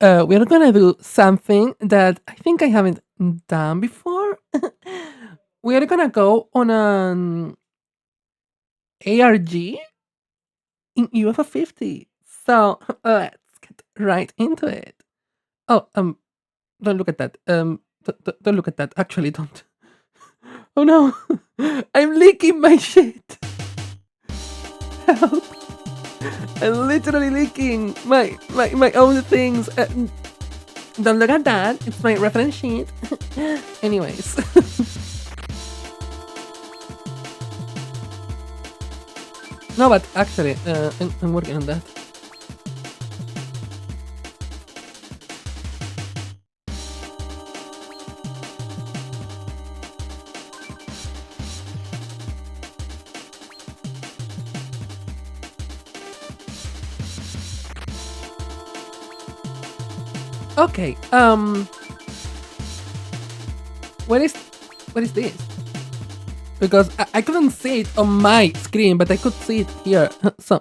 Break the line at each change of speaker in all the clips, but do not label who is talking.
we're gonna do something that I think I haven't done before. We're gonna go on an ARG in UFO 50. So let's get right into it. Oh, don't look at that. Don't look at that. Actually, don't. Oh no, I'm leaking my shit. Help! I'm literally leaking my own things. Don't look at that. It's my reference sheet. Anyways. No, but actually, I'm working on that. Okay. What is what is this? Because I couldn't see it on my screen, but I could see it here. So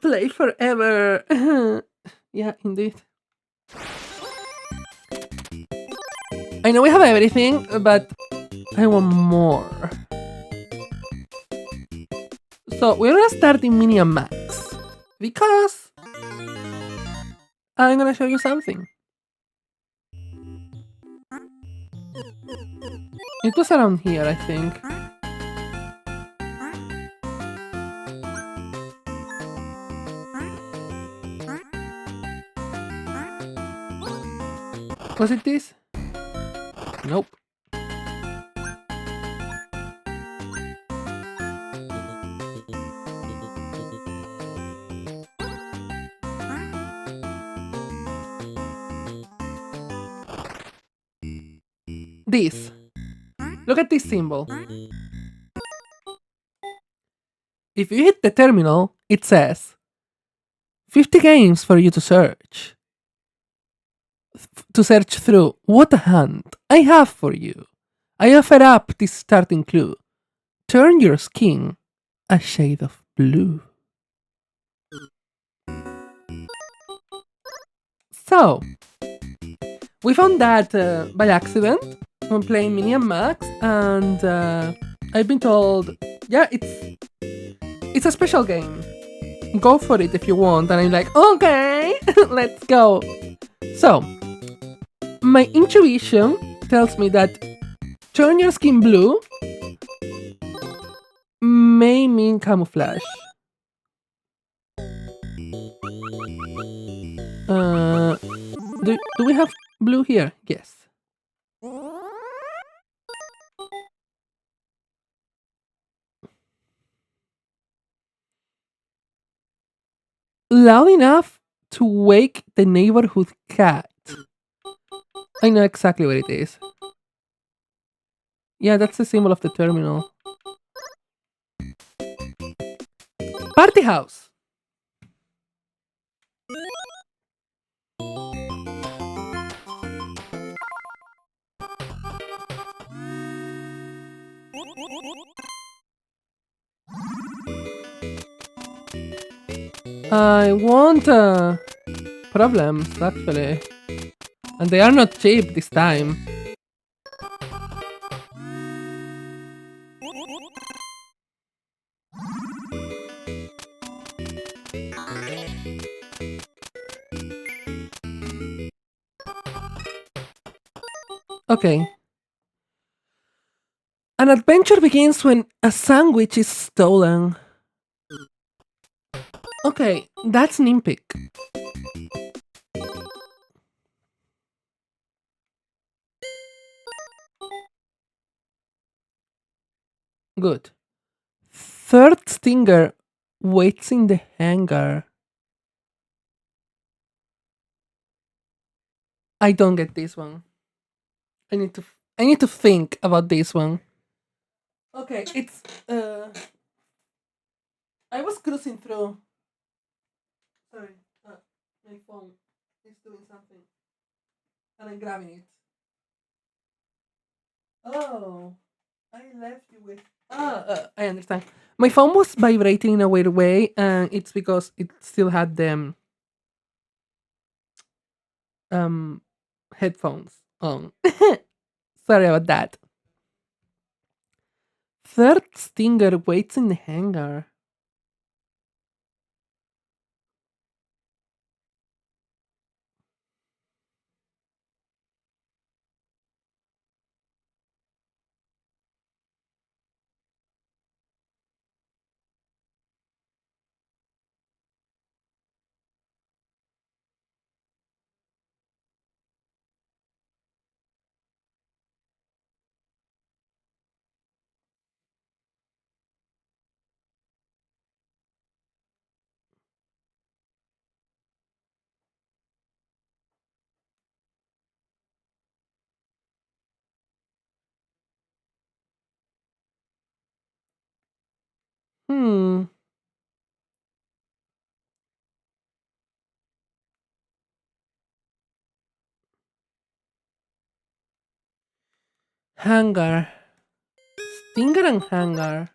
play forever. Yeah, indeed. I know we have everything, but I want more. So we're gonna start in Mini and Max because I'm gonna show you something. It was around here, I think. Was it this? Nope. This. Look at this symbol. If you hit the terminal, it says 50 games for you to search. To search through. What a hunt I have for you. I offer up this starting clue. Turn your skin a shade of blue. So, we found that by accident when playing Mini and Max, and I've been told, yeah, it's a special game. Go for it if you want. And I'm like, okay, let's go. So, my intuition tells me that turn your skin blue may mean camouflage. Uh, do we have blue here? Yes. Loud enough to wake the neighborhood cat. I know exactly what it is. Yeah, that's the symbol of the terminal. Party house. I want problems actually, and they are not cheap this time. Okay. An adventure begins when a sandwich is stolen. Okay, that's Nimpic. Good. Third stinger waits in the hangar. I don't get this one. I need to think about this one. Okay, it's I was cruising through. Sorry, my phone is doing something, and I'm grabbing it. Oh, I left you with. I understand. My phone was vibrating in a weird way, and it's because it still had them. um headphones on. Sorry about that. Third stinger waits in the hangar. Hmm. Hangar. Stinger and hangar.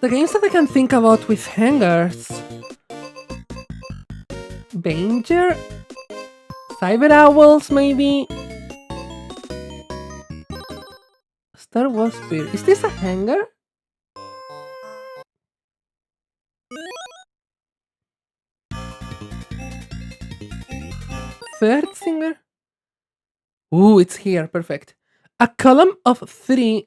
The games that I can think about with hangars. Danger? Cyber Owls, maybe? Star Wars Spear. Is this a hangar? Third singer? Ooh, it's here. Perfect. A column of three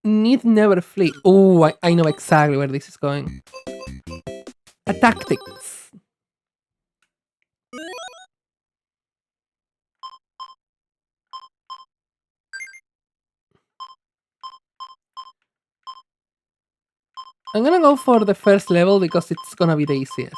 need never flee. Ooh, I know exactly where this is going. A tactics. I'm gonna go for the first level because it's gonna be the easiest.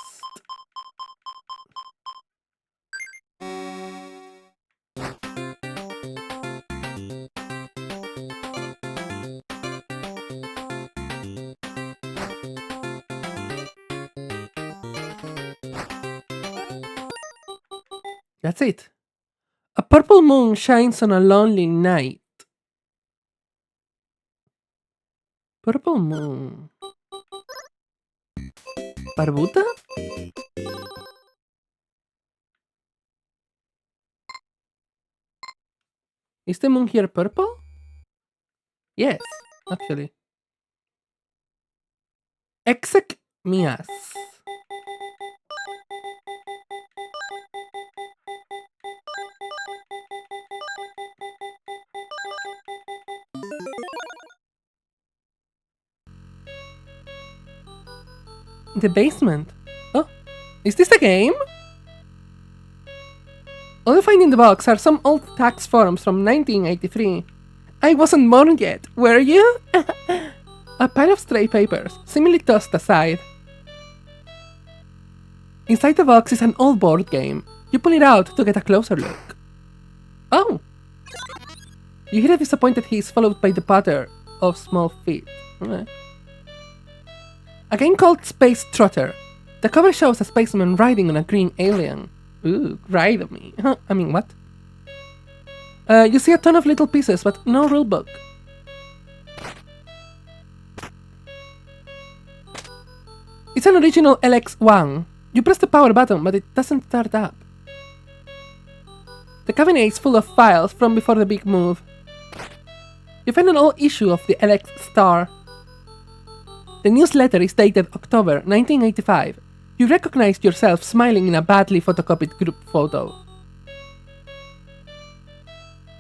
That's it. A purple moon shines on a lonely night. Purple moon. Barbuta? Is the moon here purple? Yes, actually. Exec Mias. The basement. Oh, is this the game? All you find in the box are some old tax forms from 1983. I wasn't born yet, were you? A pile of stray papers, seemingly tossed aside. Inside the box is an old board game. You pull it out to get a closer look. Oh! You hear a disappointed hiss followed by the patter of small feet. Okay. A game called Space Trotter. The cover shows a spaceman riding on a green alien. Ooh, ride on me. I mean, what? You see a ton of little pieces, but no rulebook. It's an original LX1. You press the power button, but it doesn't start up. The cabinet is full of files from before the big move. You find an old issue of the LX Star. The newsletter is dated October 1985. You recognize yourself smiling in a badly photocopied group photo.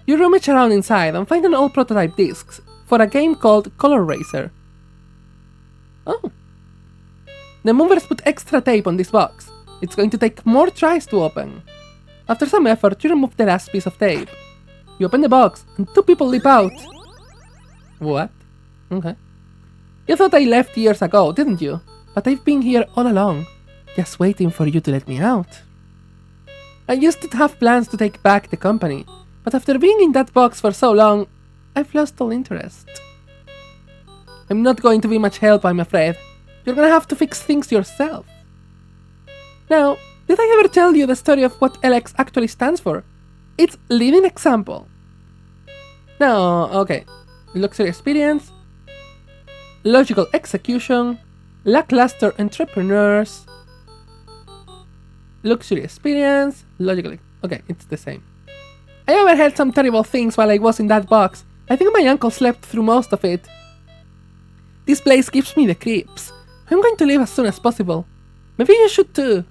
You rummage around inside and find an old prototype discs for a game called Color Racer. Oh. The movers put extra tape on this box. It's going to take more tries to open. After some effort, you remove the last piece of tape. You open the box, and two people leap out. What? Okay. You thought I left years ago, didn't you? But I've been here all along, just waiting for you to let me out. I used to have plans to take back the company, but after being in that box for so long, I've lost all interest. I'm not going to be much help, I'm afraid. You're gonna have to fix things yourself. Now, did I ever tell you the story of what LX actually stands for? It's Living Example. No, okay. Luxury experience, logical execution, lackluster entrepreneurs, luxury experience, okay, it's the same. I overheard some terrible things while I was in that box. I think my uncle slept through most of it. This place gives me the creeps. I'm going to leave as soon as possible. Maybe you should too.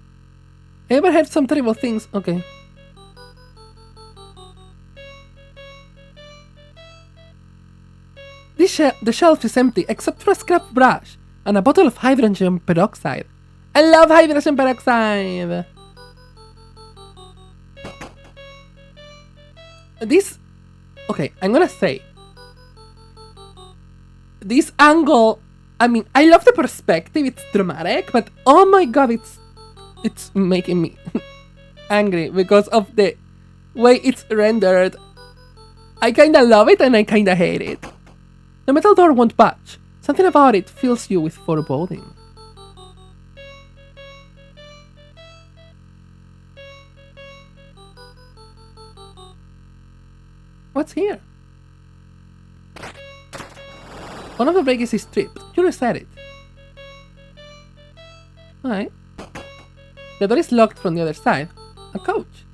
I overheard some terrible things. Okay. The shelf is empty except for a scrap brush and a bottle of hydrogen peroxide. I love hydrogen peroxide! This... Okay, I'm gonna say... This angle... I mean, I love the perspective, it's dramatic, but oh my god, it's making me angry because of the way it's rendered. I kinda love it and I kinda hate it. The metal door won't budge. Something about it fills you with foreboding. What's here? One of the breakers is stripped. You reset it. Alright. The door is locked from the other side. A couch.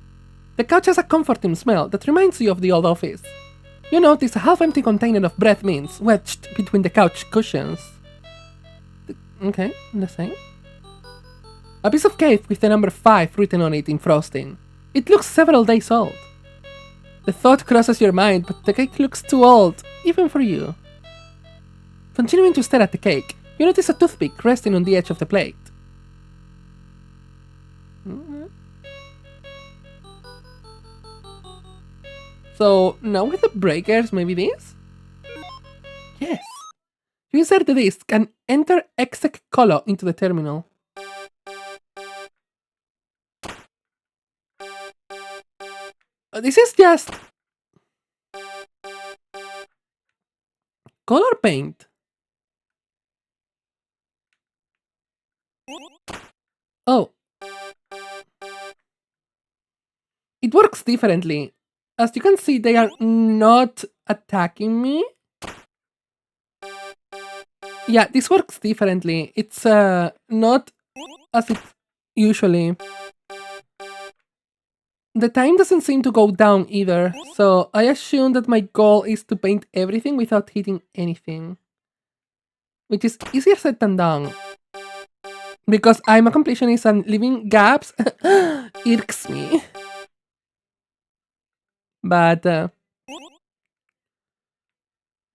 The couch has a comforting smell that reminds you of the old office. You notice a half-empty container of breath mints wedged between the couch cushions. Okay, the same. A piece of cake with the number 5 written on it in frosting. It looks several days old. The thought crosses your mind, but the cake looks too old, even for you. Continuing to stare at the cake, you notice a toothpick resting on the edge of the plate. So, now with the breakers, maybe this? Yes. You insert the disc and enter exec colo into the terminal. This is just... color paint. Oh. It works differently. As you can see, they are not attacking me. Yeah, this works differently. It's not as it usually. The time doesn't seem to go down either, so I assume that my goal is to paint everything without hitting anything. Which is easier said than done. Because I'm a completionist and leaving gaps irks me. But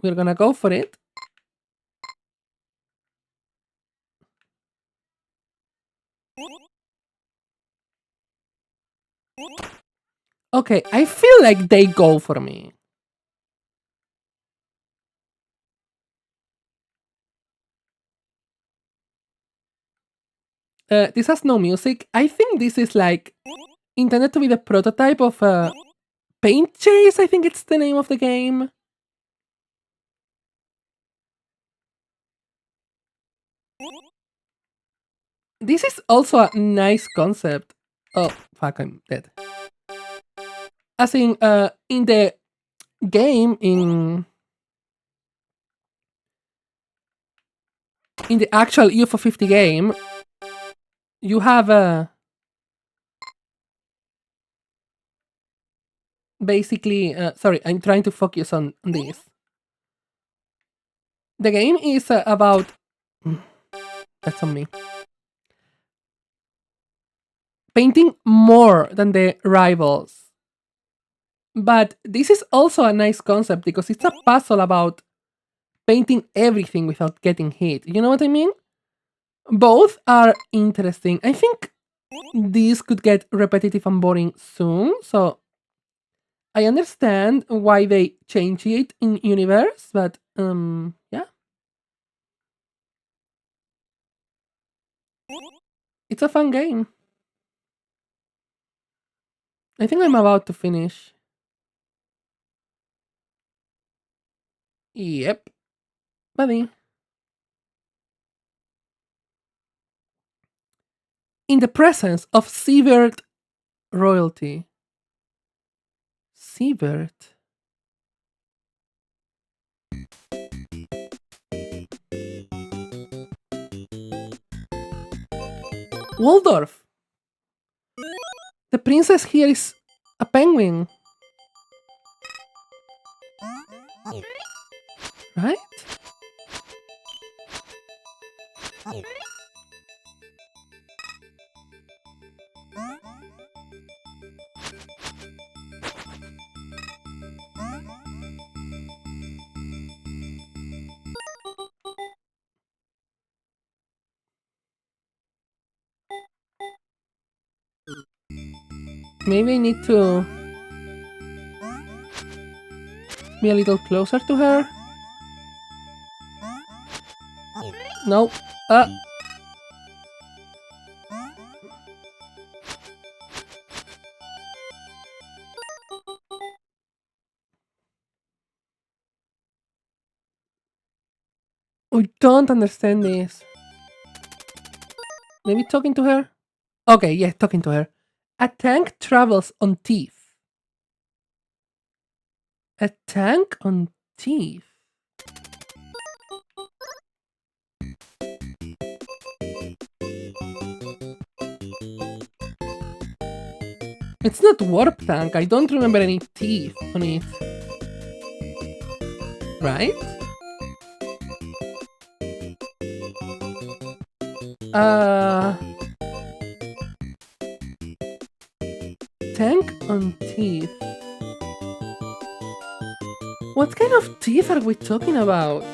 we're gonna go for it. Okay, I feel like they go for me. This has no music. I think this is like intended to be the prototype of Paint Chase, I think it's the name of the game. This is also a nice concept. Oh, fuck, I'm dead. As in the game, in the actual UFO 50 game, you have basically, sorry, I'm trying to focus on this. The game is about... That's on me. Painting more than the rivals. But this is also a nice concept because it's a puzzle about painting everything without getting hit. You know what I mean? Both are interesting. I think these could get repetitive and boring soon, so I understand why they change it in universe, but yeah, it's a fun game. I think I'm about to finish. Yep, buddy. In the presence of severed royalty. Severed? Waldorf. The princess here is a penguin, right? Maybe I need to be a little closer to her. No. Uh. I don't understand this. Maybe talking to her? Okay, yeah, talking to her. A tank travels on teeth. A tank on teeth? It's not warp tank. I don't remember any teeth on it. Right? Uh, tank on teeth. What kind of teeth are we talking about?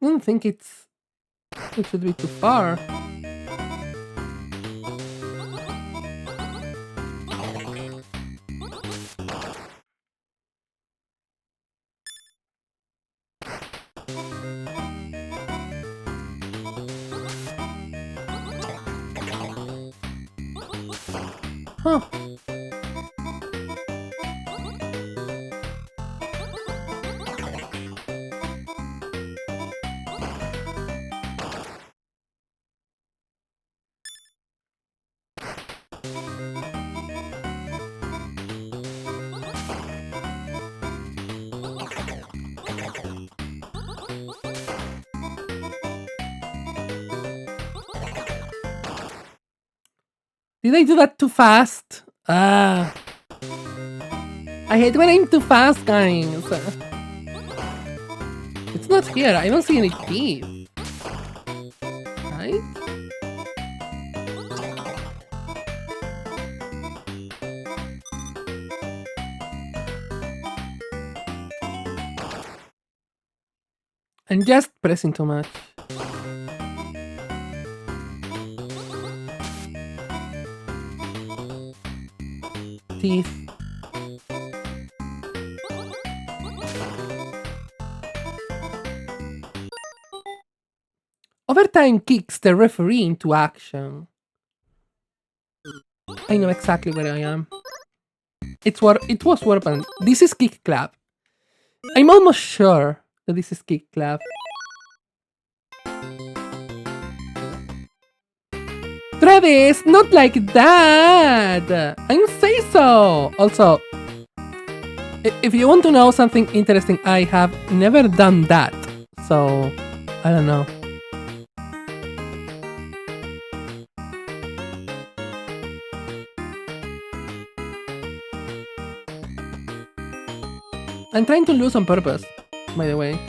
I don't think it should be too far. Huh. Did I do that too fast? Ah. I hate when I'm too fast, guys. It's not here. I don't see any teeth. Right? I'm just pressing too much. Teeth. Overtime kicks the referee into action. I know exactly where I am. It was Warpan. This is Kick Clap. I'm almost sure that this is Kick Clap. Travis, not like that! I didn't say so! Also, if you want to know something interesting, I have never done that. So, I don't know. I'm trying to lose on purpose, by the way.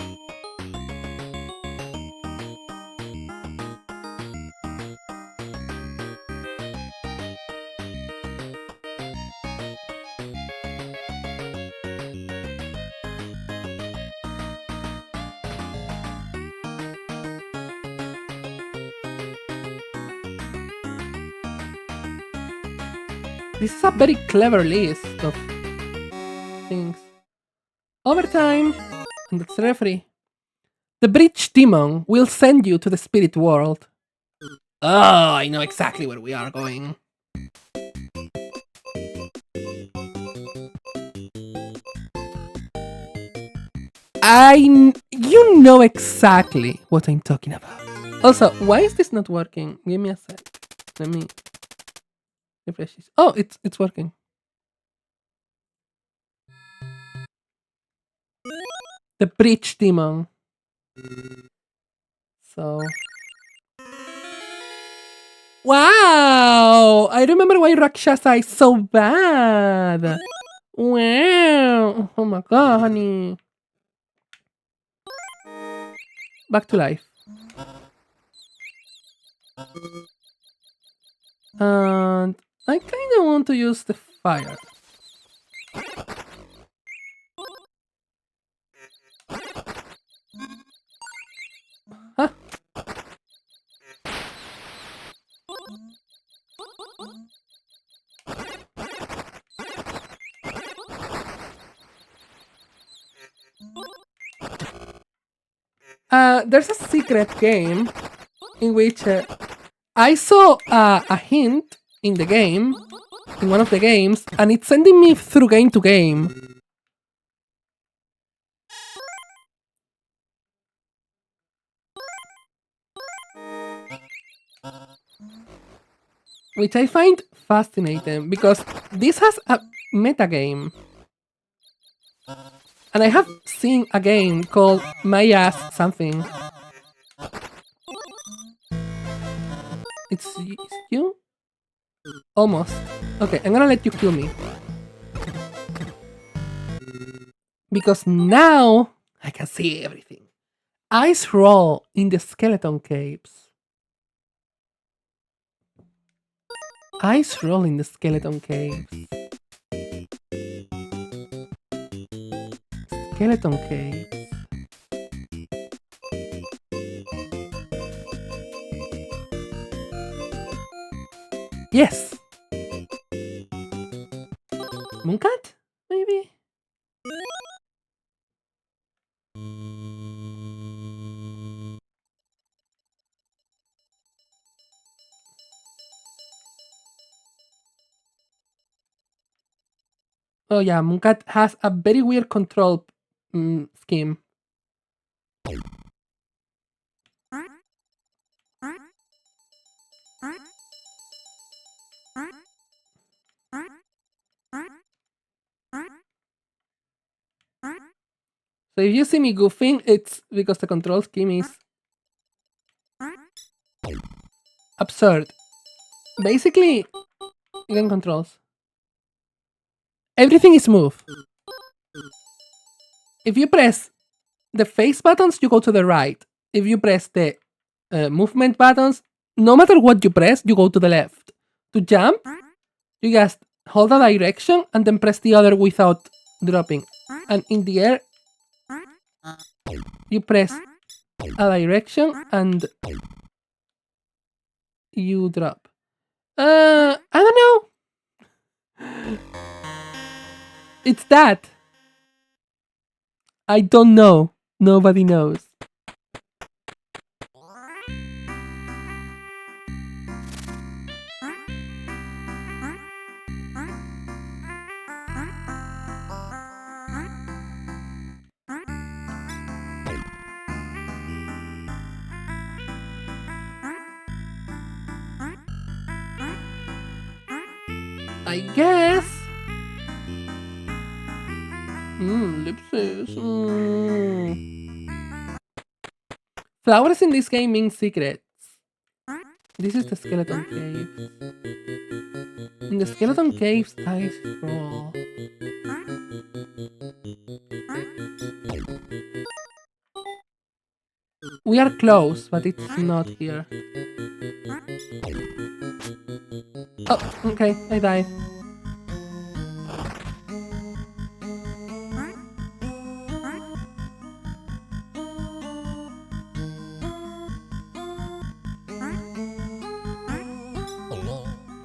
This is a very clever list of things. Overtime, and that's the referee. The bridge demon will send you to the spirit world. Oh, I know exactly where we are going. You know exactly what I'm talking about. Also, why is this not working? Give me a sec. Let me refresh this. Oh, it's working. The bridge demon. So wow! I remember why Rakshasa is so bad. Wow! Oh my god, honey. Back to life. And I kind of want to use the fire. Huh? There's a secret game in which I saw a hint in the game, in one of the games, and it's sending me through game to game. Which I find fascinating because this has a metagame. And I have seen a game called Miasma something. It's you? Almost. Okay, I'm gonna let you kill me. Because now I can see everything. Ice roll in the skeleton caves. Ice roll in the skeleton caves. Skeleton caves. Yes. Mooncat? Maybe? Oh yeah, Mooncat has a very weird control scheme. So if you see me goofing, it's because the control scheme is absurd. Basically, game controls. Everything is smooth. If you press the face buttons, you go to the right. If you press the movement buttons, no matter what you press, you go to the left. To jump, you just hold a direction and then press the other without dropping. And in the air, you press a direction and you drop. I don't know. It's that. I don't know. Nobody knows. I guess. Ellipses. Flowers in this game mean secrets. This is the skeleton cave. In the skeleton caves, I scroll. We are close, but it's not here. Oh, okay, I died.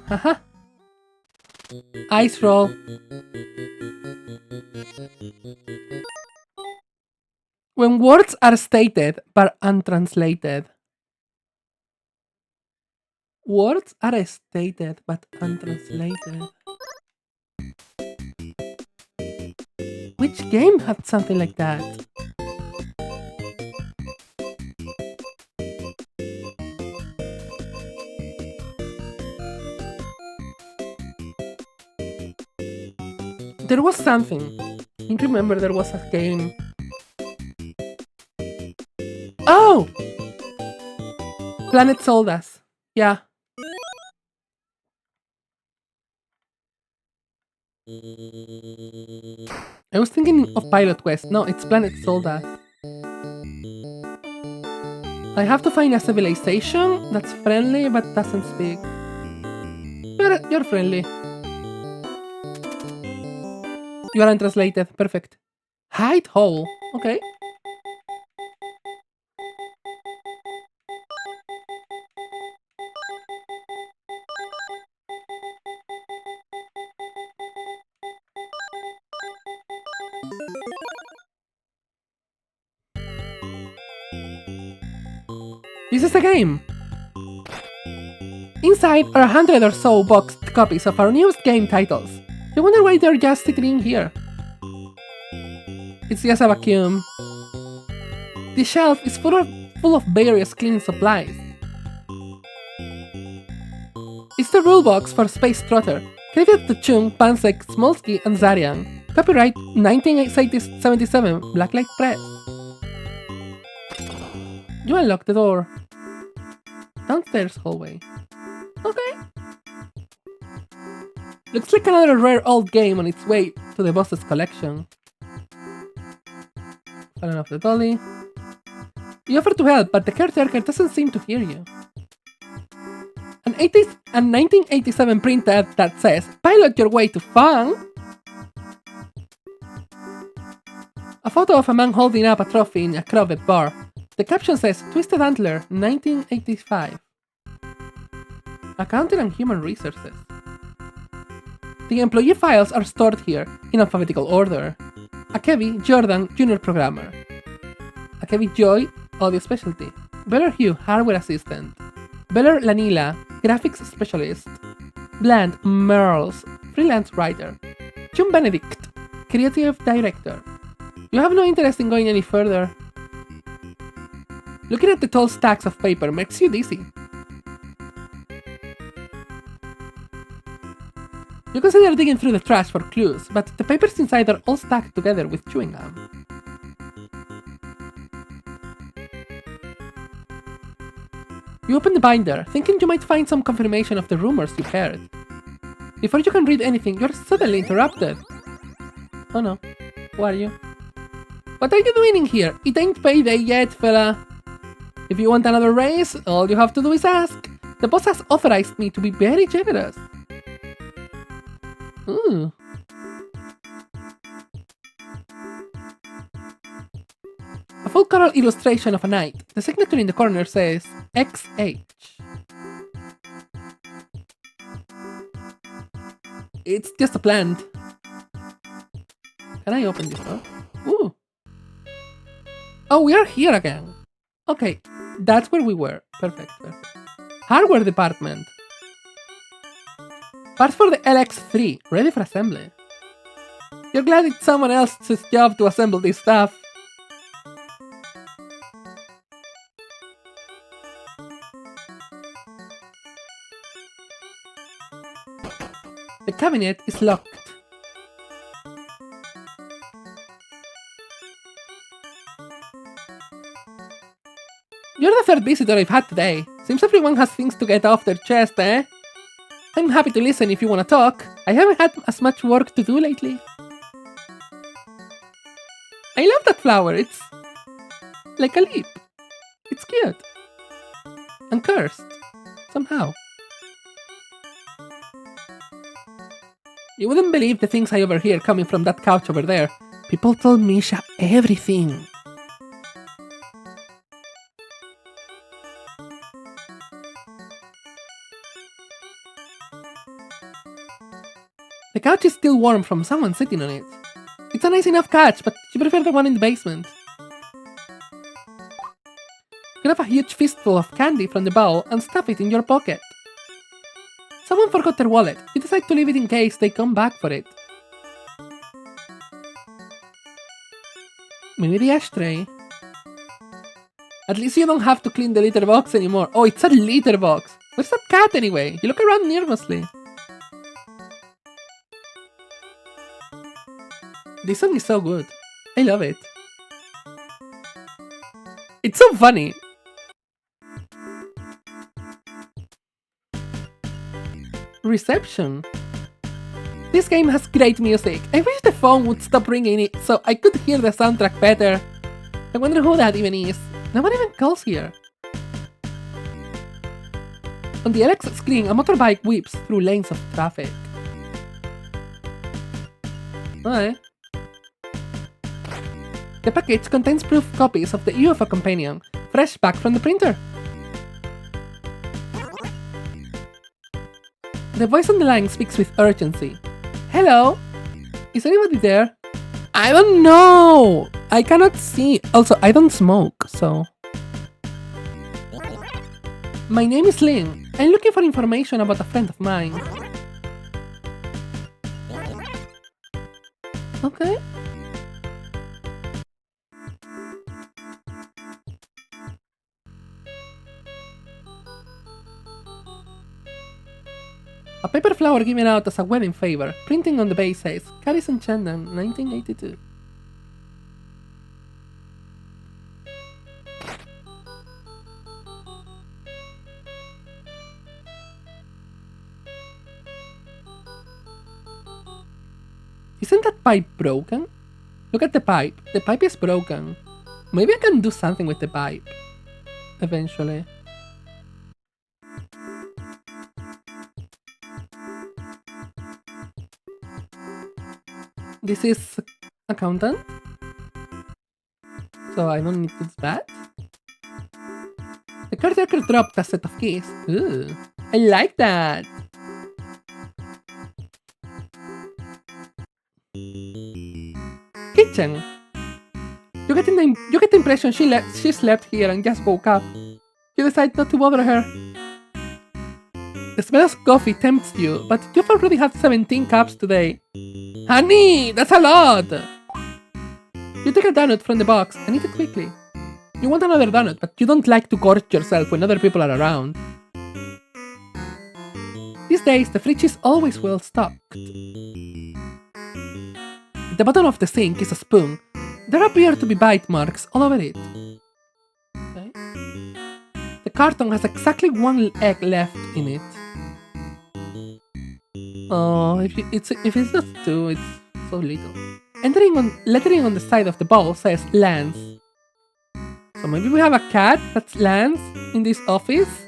Haha. Ice roll. When words are stated but untranslated. Words are stated but untranslated. Which game had something like that? There was something. I remember there was a game. Oh! Planet Soldas. Yeah. I was thinking of Pilot Quest. No, it's Planet Soldas. I have to find a civilization that's friendly but doesn't speak. You're friendly. You are untranslated. Perfect. Hide hole. Okay. This is a game. Inside are 100 or so boxed copies of our newest game titles. I wonder why they're just sitting in here. It's just a vacuum. The shelf is full of various cleaning supplies. It's the rulebox for Space Trotter, credited to Chung, Pansek, Smolsky, and Zarian. Copyright 1977, Blacklight Press. You unlock the door. Downstairs hallway. Okay. Looks like another rare old game on its way to the boss's collection. Fallen off the dolly. You offer to help, but the caretaker doesn't seem to hear you. An 1987 print ad that says, "Pilot your way to fun." A photo of a man holding up a trophy in a crowded bar. The caption says, "Twisted Antler, 1985. Accounting and Human Resources. The employee files are stored here in alphabetical order. Akevi Jordan, Junior Programmer. Akevi Joy, Audio Specialty. Beller Hugh, Hardware Assistant. Beller Lanila, Graphics Specialist. Bland Merles, Freelance Writer. June Benedict, Creative Director. You have no interest in going any further. Looking at the tall stacks of paper makes you dizzy. You consider digging through the trash for clues, but the papers inside are all stacked together with chewing gum. You open the binder, thinking you might find some confirmation of the rumors you heard. Before you can read anything, you're suddenly interrupted. Oh no, who are you? What are you doing in here? It ain't payday yet, fella. If you want another raise, all you have to do is ask. The boss has authorized me to be very generous. Ooh. A full color illustration of a knight. The signature in the corner says XH. It's just a plant. Can I open this door? Ooh. Oh, we are here again. Okay, that's where we were. Perfect. Hardware department. Parts for the LX3, ready for assembly. You're glad it's someone else's job to assemble this stuff. The cabinet is locked. You're the third visitor I've had today. Seems everyone has things to get off their chest, eh? I'm happy to listen if you want to talk. I haven't had as much work to do lately. I love that flower. It's like a leaf. It's cute. And cursed. Somehow. You wouldn't believe the things I overhear coming from that couch over there. People told Misha everything. The couch is still warm from someone sitting on it. It's a nice enough couch, but you prefer the one in the basement. You have a huge fistful of candy from the bowl and stuff it in your pocket. Someone forgot their wallet. You decide to leave it in case they come back for it. Maybe the ashtray. At least you don't have to clean the litter box anymore. Oh, it's a litter box. Where's that cat anyway? You look around nervously. This song is so good. I love it. It's so funny. Reception. This game has great music. I wish the phone would stop ringing it so I could hear the soundtrack better. I wonder who that even is. No one even calls here. On the LX screen, a motorbike whips through lanes of traffic. Okay. The package contains proof copies of the UFO companion, fresh back from the printer. The voice on the line speaks with urgency. Hello? Is anybody there? I don't know! I cannot see. Also, I don't smoke, so... My name is Lynn. I'm looking for information about a friend of mine. Okay. A paper flower given out as a wedding favor. Printing on the base says, Caris and Chandon, 1982. Isn't that pipe broken? Look at the pipe. The pipe is broken. Maybe I can do something with the pipe. Eventually. This is accountant. So I don't need to do that. The caretaker dropped a set of keys. Ooh, I like that. Kitchen. You get the impression she slept here and just woke up. You decide not to bother her. The smell of coffee tempts you, but you've already had 17 cups today. Honey, that's a lot! You take a donut from the box and eat it quickly. You want another donut, but you don't like to gorge yourself when other people are around. These days, the fridge is always well stocked. At the bottom of the sink is a spoon. There appear to be bite marks all over it. Okay. The carton has exactly one egg left in it. Oh, if it's not two, it's so little. Lettering on the side of the bowl says Lance. So maybe we have a cat that's Lance in this office?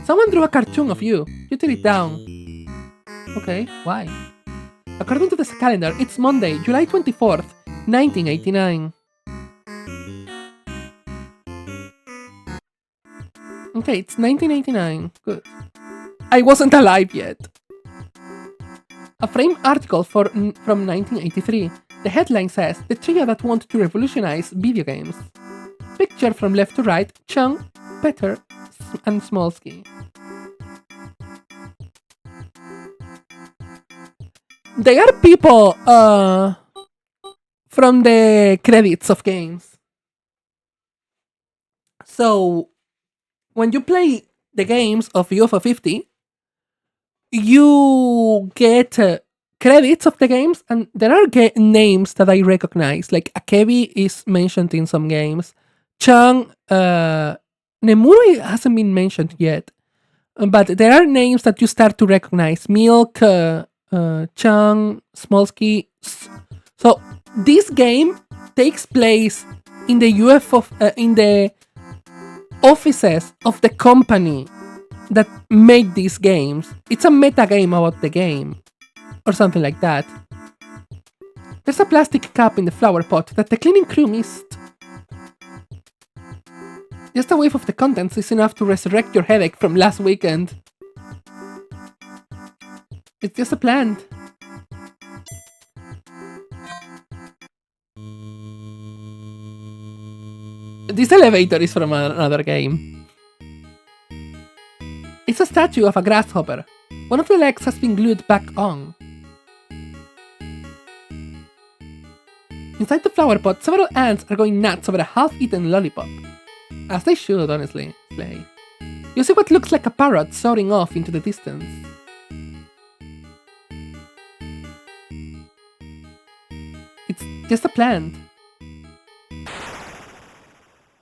Someone drew a cartoon of you. You tear it down. Okay, why? According to the calendar, it's Monday, July 24th, 1989. Okay, it's 1989. Good. I wasn't alive yet. A framed article from 1983. The headline says, the trio that want to revolutionize video games. Picture from left to right, Chung, Peter, and Smolsky. They are people from the credits of games. So, when you play the games of UFO 50, you get credits of the games, and there are names that I recognize. Like Akebi is mentioned in some games. Chung Nemuri hasn't been mentioned yet, but there are names that you start to recognize. Milk, Chung, Smolsky. So this game takes place in the UFO, in the offices of the company that make these games. It's a meta game about the game, or something like that. There's a plastic cup in the flower pot that the cleaning crew missed. Just a whiff of the contents is enough to resurrect your headache from last weekend. It's just a plant. This elevator is from another game. It's a statue of a grasshopper. One of the legs has been glued back on. Inside the flower pot, several ants are going nuts over a half-eaten lollipop. As they should, honestly. Slay. You see what looks like a parrot soaring off into the distance. It's just a plant.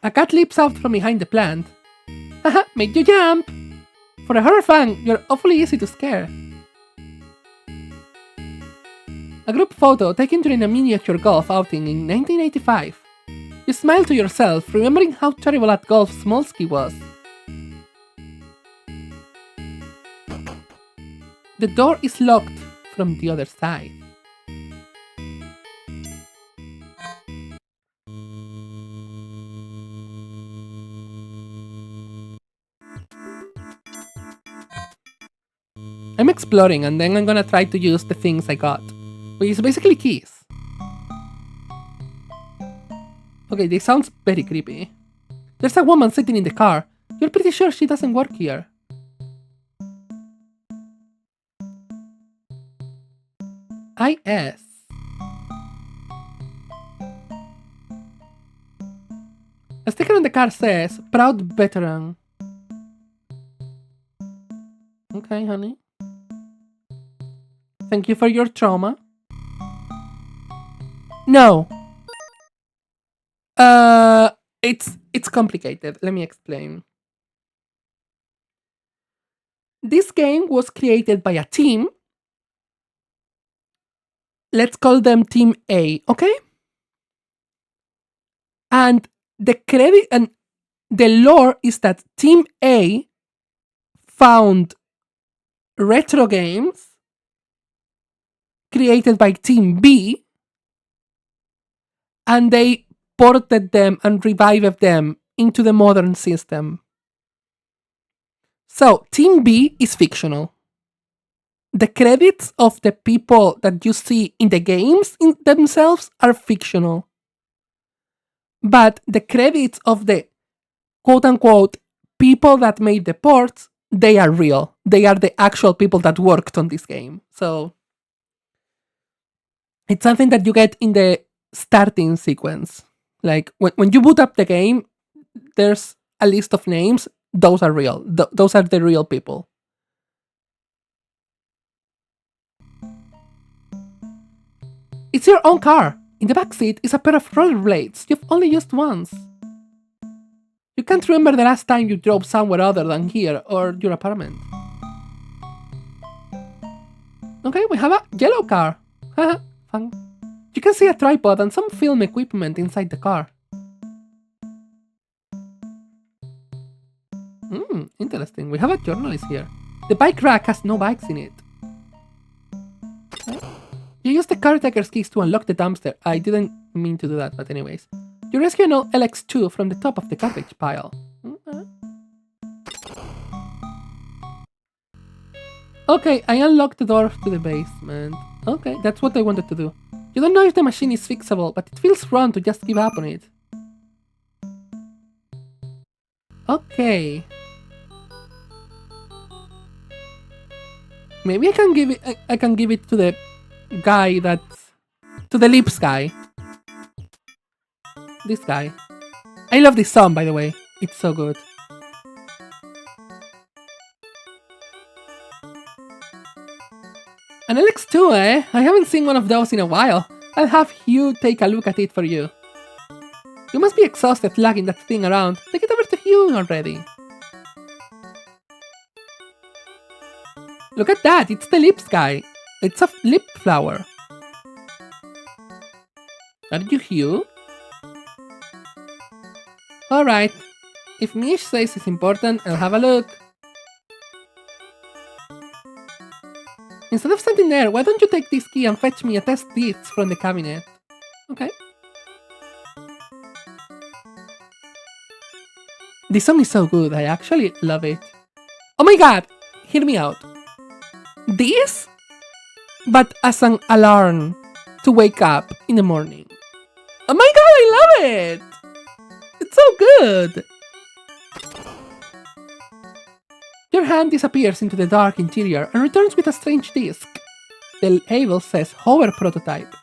A cat leaps out from behind the plant. Haha, made you jump! For a horror fan, you're awfully easy to scare. A group photo taken during a miniature golf outing in 1985. You smile to yourself, remembering how terrible at golf Smolsky was. The door is locked from the other side. I'm exploring and then I'm gonna try to use the things I got, which is basically keys. Okay, this sounds very creepy. There's a woman sitting in the car. You're pretty sure she doesn't work here. IS. A sticker on the car says, Proud Veteran. Okay, honey. Thank you for your trauma. No. It's complicated. Let me explain. This game was created by a team. Let's call them Team A, okay? And the credit and the lore is that Team A found retro games created by Team B, and they ported them and revived them into the modern system. So, Team B is fictional. The credits of the people that you see in the games in themselves are fictional. But the credits of the quote-unquote people that made the ports, they are real. They are the actual people that worked on this game. So, it's something that you get in the starting sequence. Like, when you boot up the game, there's a list of names. Those are real. Those are the real people. It's your own car. In the backseat is a pair of rollerblades you've only used once. You can't remember the last time you drove somewhere other than here or your apartment. Okay, we have a yellow car. Haha, fun. You can see a tripod and some film equipment inside the car. Interesting. We have a journalist here. The bike rack has no bikes in it. Okay. You use the caretaker's keys to unlock the dumpster. I didn't mean to do that, but anyways. You rescue an old LX2 from the top of the garbage pile. Okay, I unlocked the door to the basement. Okay, that's what I wanted to do. You don't know if the machine is fixable, but it feels wrong to just give up on it. Okay. Maybe I can give it to the guy that's... to the lips guy. This guy. I love this song, by the way. It's so good. An LX2, eh? I haven't seen one of those in a while. I'll have Hugh take a look at it for you. You must be exhausted lugging that thing around. Take it over to you already. Look at that, it's the lips guy. It's a lip flower. Are you Hugh? Alright. If Mish says it's important, I'll have a look. Instead of standing there, why don't you take this key and fetch me a test disc from the cabinet? Okay. This song is so good, I actually love it. Oh my god! Hear me out. This, but as an alarm to wake up in the morning. Oh my god, I love it! It's so good! Your hand disappears into the dark interior and returns with a strange disc. The label says Hover Prototype.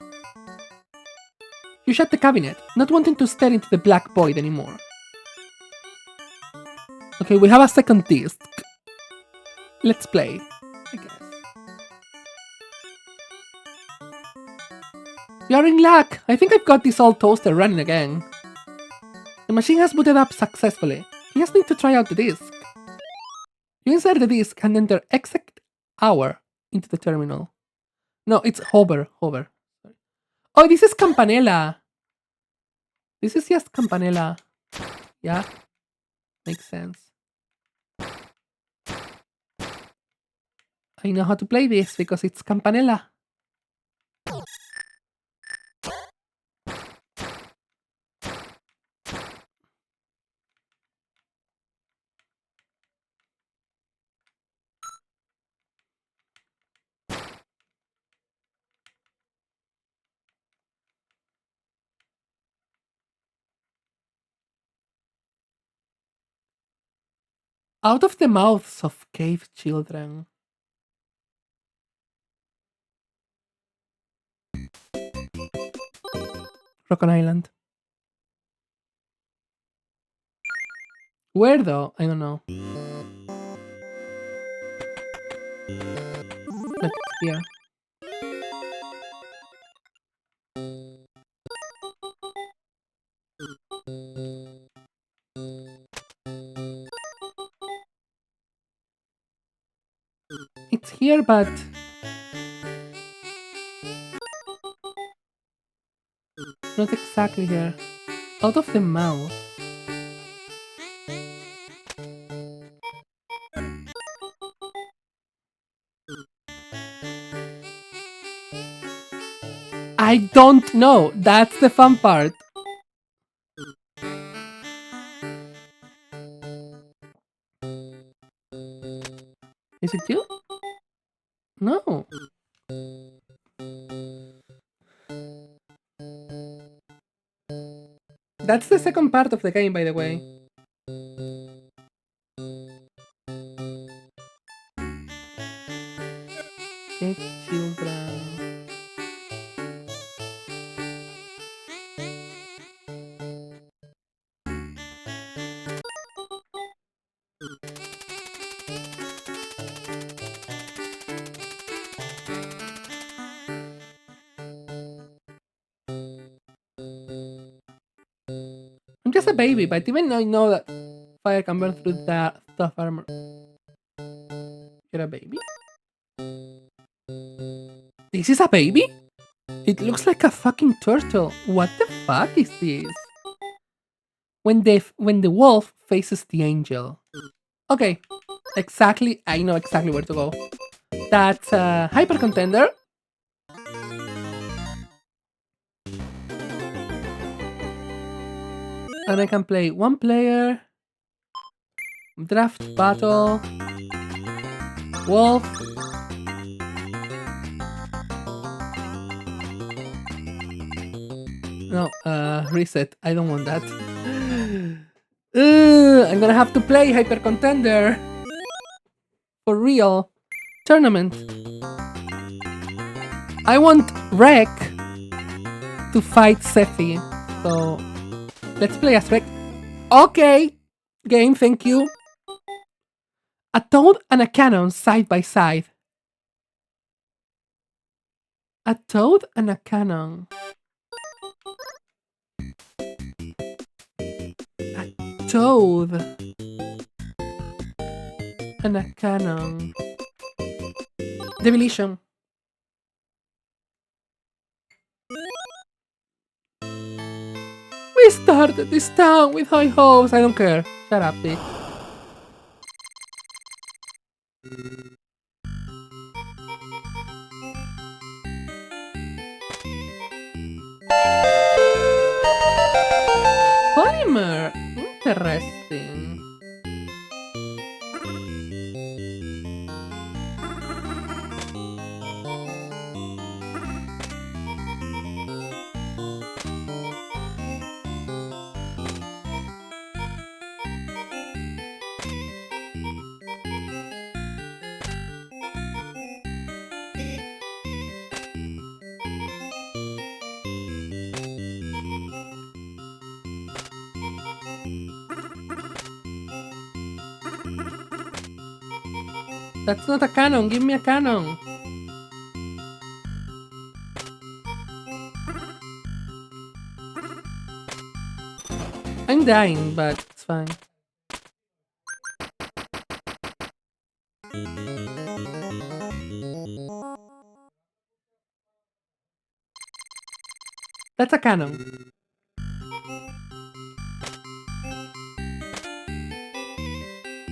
You shut the cabinet, not wanting to stare into the black void anymore. Okay, we have a second disc. Let's play, I guess. You're in luck! I think I've got this old toaster running again. The machine has booted up successfully. You just need to try out the disc. You insert the disc and enter exact hour into the terminal. No, it's hover. Oh, this is Campanella. This is just Campanella. Yeah, makes sense. I know how to play this because it's Campanella. Out of the mouths of cave children. Rock Island. Where though? I don't know. But it's here. It's here, but not exactly here. Out of the mouth. I don't know. That's the fun part. Is it you? No. That's the second part of the game, by the way. Cave children. I'm just a baby, but even though I know that fire can burn through that tough armor. You're a baby? This is a baby? It looks like a fucking turtle. What the fuck is this? When the wolf faces the angel. Okay, exactly. I know exactly where to go. That's a hyper contender. And I can play one player, draft battle, wolf. No, reset. I don't want that. I'm gonna have to play hyper contender. For real. Tournament. I want Rek to fight Sephi. So let's play as Rek. Okay. Game, thank you. A toad and a cannon side by side. A toad and a cannon. A toad and a cannon. Debilition. We started this town with high hopes. I don't care. Shut up, bitch. Polymer. Interesting. That's not a cannon. Give me a cannon. I'm dying, but it's fine. That's a cannon.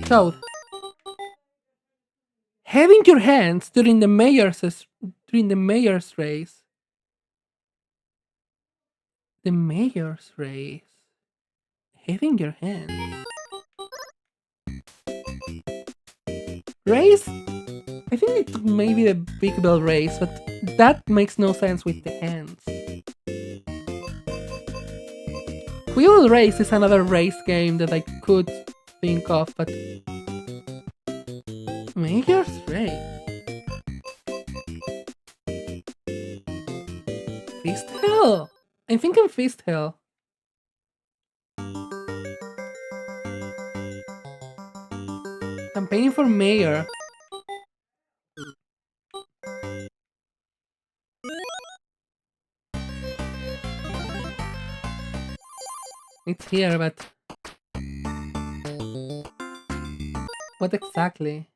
Toad. Having your hands during the mayor's race. The mayor's race. Having your hands. Race? I think it may be the Big Bell race, but that makes no sense with the hands. Wheel Race is another race game that I could think of, but Mayor's Race. Fist Hill. I'm thinking Fist Hill. Campaigning for mayor. It's here, but what exactly?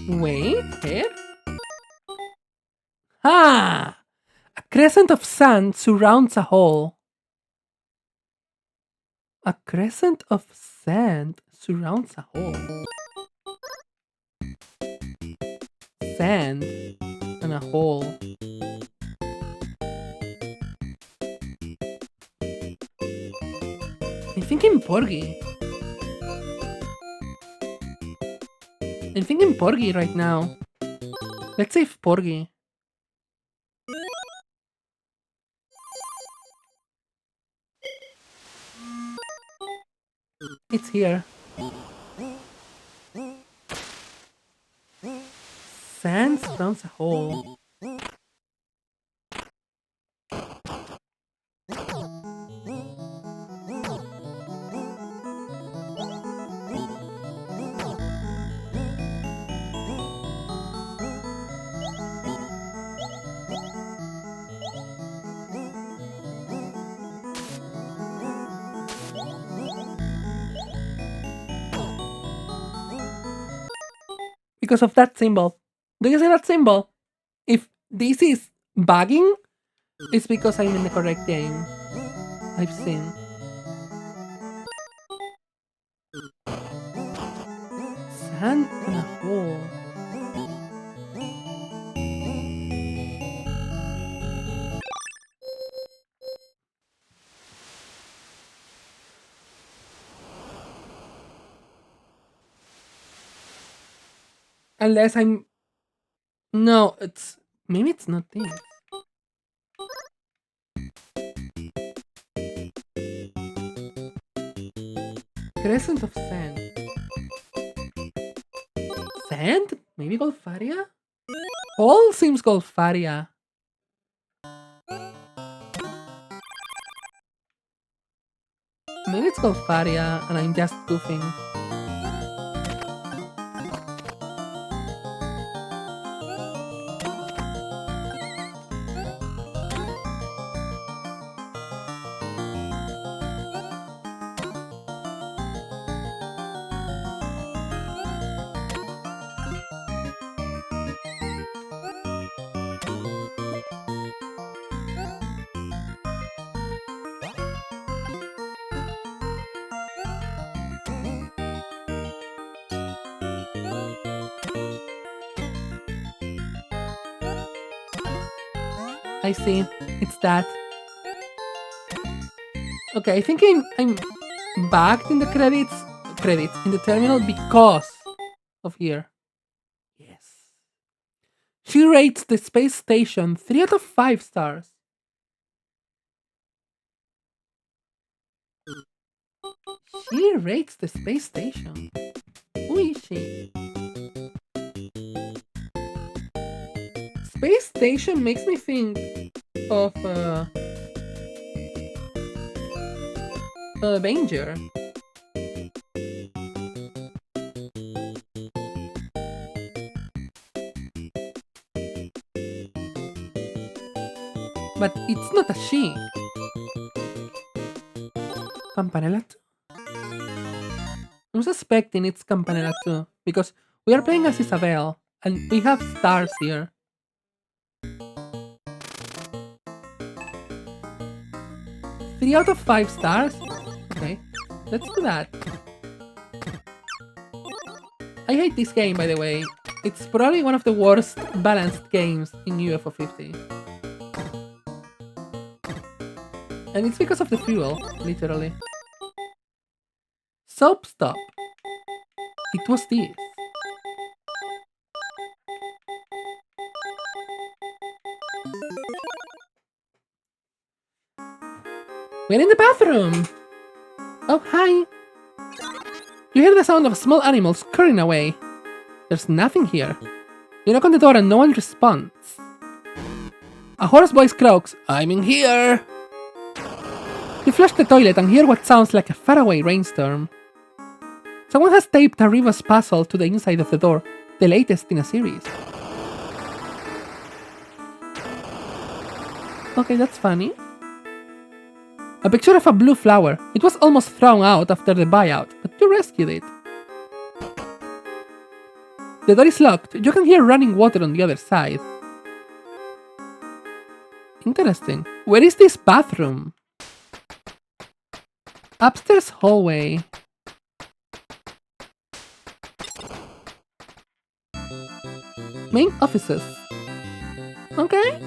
Wait, here? Ah! A crescent of sand surrounds a hole. A crescent of sand surrounds a hole. Sand and a hole. I'm thinking Porgy. I'm thinking Porgy right now. Let's say Porgy. It's here. Sand surrounds a hole. Because of that symbol. Do you see that symbol? If this is bugging, it's because I'm in the correct game. I've seen. Sand and a hole. Unless I'm... No, it's... Maybe it's not this. Crescent of Sand. Sand? Maybe Golfaria? All seems Golfaria. Maybe it's Golfaria and I'm just goofing. I see. It's that. Okay, I think I'm backed in the credits in the terminal because of here. Yes. She rates the space station 3 out of 5 stars. She rates the space station. Who is she? Space station makes me think of Avenger. But it's not a she. Campanella 2? I'm suspecting it's Campanella 2 because we are playing as Isabel and we have stars here. Three out of 5 stars? Okay, let's do that. I hate this game, by the way. It's probably one of the worst balanced games in UFO 50. And it's because of the fuel, literally. Soap stop. It was this. We're in the bathroom! Oh, hi! You hear the sound of small animals scurrying away. There's nothing here. You knock on the door and no one responds. A hoarse voice croaks, "I'm in here!" You flush the toilet and hear what sounds like a faraway rainstorm. Someone has taped a reverse puzzle to the inside of the door, the latest in a series. Okay, that's funny. A picture of a blue flower. It was almost thrown out after the buyout, but you rescued it. The door is locked. You can hear running water on the other side. Interesting. Where is this bathroom? Upstairs hallway. Main offices. Okay.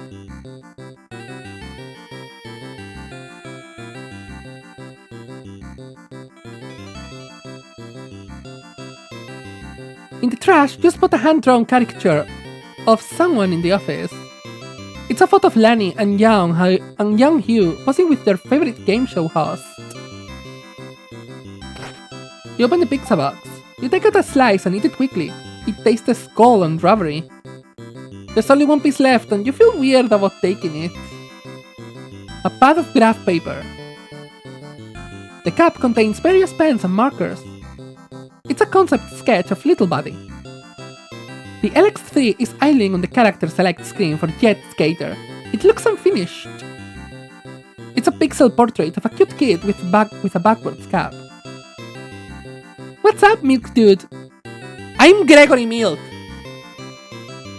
In the trash, you spot a hand-drawn caricature of someone in the office. It's a photo of Lani and young Hugh posing with their favorite game show host. You open the pizza box. You take out a slice and eat it quickly. It tastes a skull and rubbery. There's only one piece left and you feel weird about taking it. A pad of graph paper. The cap contains various pens and markers. It's a concept sketch of Little Buddy. The LX3 is idling on the character select screen for Jet Skater. It looks unfinished. It's a pixel portrait of a cute kid with a backwards cap. What's up, Milk Dude? I'm Gregory Milk.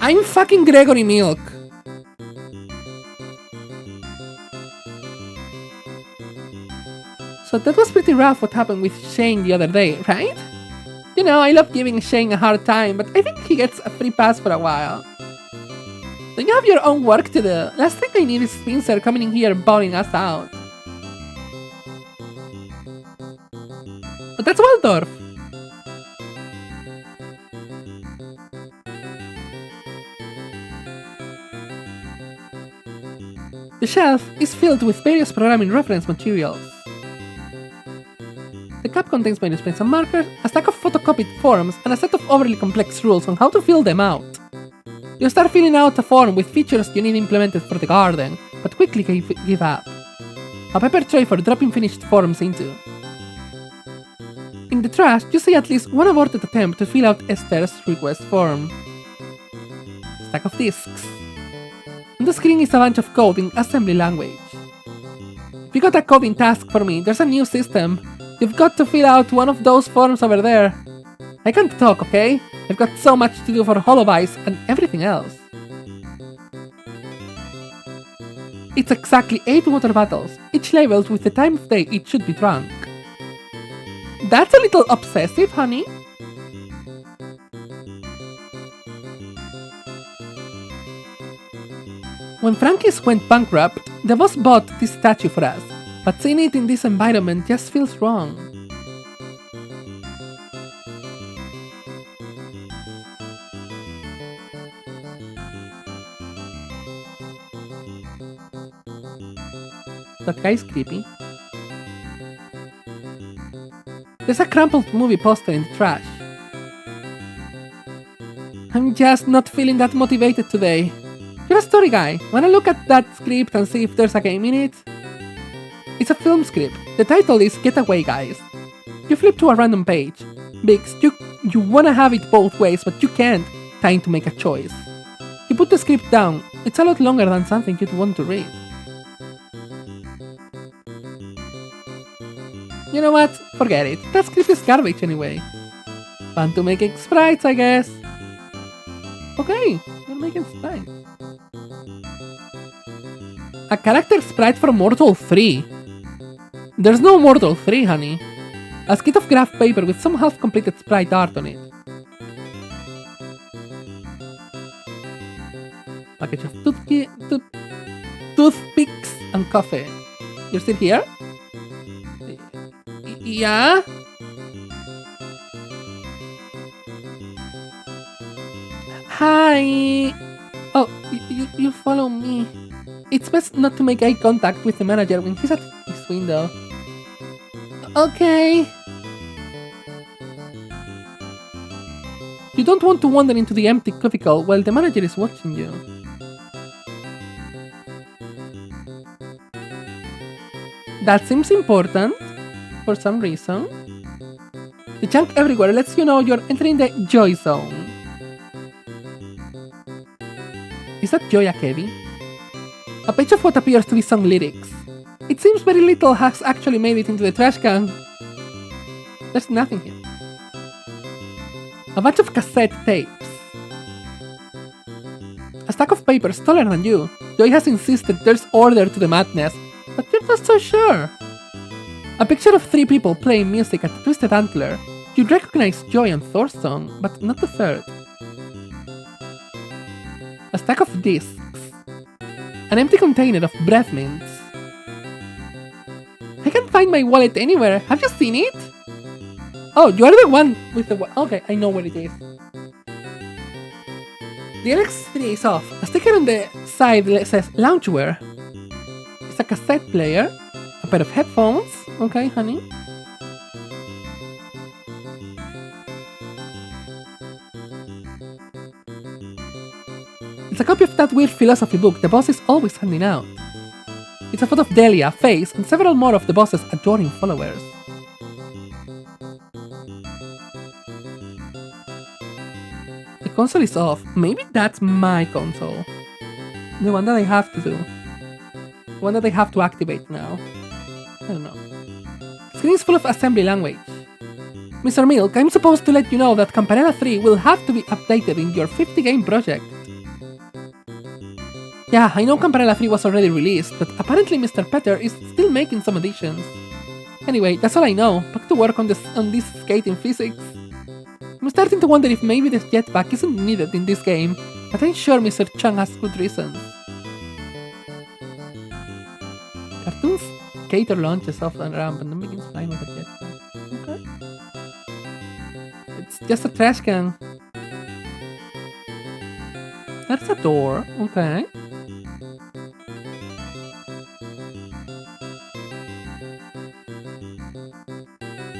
I'm fucking Gregory Milk. So that was pretty rough what happened with Shane the other day, right? You know, I love giving Shane a hard time, but I think he gets a free pass for a while. Then you have your own work to do. Last thing I need is Spencer coming in here bawling us out. But that's Waldorf. The shelf is filled with various programming reference materials. The cup contains my displays and markers, a stack of photocopied forms, and a set of overly complex rules on how to fill them out. You start filling out a form with features you need implemented for the garden, but quickly give up. A paper tray for dropping finished forms into. In the trash, you see at least one aborted attempt to fill out Esther's request form. Stack of discs. On the screen is a bunch of code in assembly language. If you got a coding task for me, there's a new system. You've got to fill out one of those forms over there. I can't talk, okay? I've got so much to do for Holovice and everything else. It's exactly 8 water bottles, each labeled with the time of day it should be drunk. That's a little obsessive, honey. When Frankie's went bankrupt, the boss bought this statue for us, but seeing it in this environment just feels wrong. That guy's creepy. There's a crumpled movie poster in the trash. I'm just not feeling that motivated today. You're a story guy. Wanna look at that script and see if there's a game in it? It's a film script. The title is Getaway Guys. You flip to a random page. Biggs, you wanna have it both ways, but you can't. Time to make a choice. You put the script down. It's a lot longer than something you'd want to read. You know what? Forget it. That script is garbage anyway. Fun to making sprites, I guess. Okay, you're making sprites. A character sprite for Mortal 3. There's no Mortal 3, honey. A skit of graph paper with some half-completed sprite art on it. Package of toothpicks and coffee. You're still here? Yeah? Hi! Oh, you follow me. It's best not to make eye contact with the manager when he's at his window. Okay. You don't want to wander into the empty cubicle while the manager is watching you. That seems important, for some reason. The junk everywhere lets you know you're entering the joy zone. Is that Joya Kevi? A page of what appears to be song lyrics. It seems very little has actually made it into the trash can. There's nothing here. A bunch of cassette tapes. A stack of papers taller than you. Joy has insisted there's order to the madness, but you're not so sure. A picture of 3 people playing music at the Twisted Antler. You'd recognize Joy and Thor's song, but not the third. A stack of discs. An empty container of breath mints. I can't find my wallet anywhere. Have you seen it? Oh, you are the one with the... Okay, I know where it is. The LX3 is off. A sticker on the side says loungewear. It's a cassette player. A pair of headphones. Okay, honey. It's a copy of that weird philosophy book the boss is always handing out. It's a photo of Delia, Faith, and several more of the boss's adoring followers. The console is off. Maybe that's my console. The one that I have to do. The one that I have to activate now. I don't know. The screen is full of assembly language. Mr. Milk, I'm supposed to let you know that Campanella 3 will have to be updated in your 50-game project. Yeah, I know Campanella 3 was already released, but apparently Mr. Petter is still making some additions. Anyway, that's all I know. Back to work on this skating physics. I'm starting to wonder if maybe the jetpack isn't needed in this game, but I'm sure Mr. Chung has good reasons. Cartoon skater launches off the ramp and then begins flying with a jetpack. Okay. It's just a trash can. There's a door. Okay.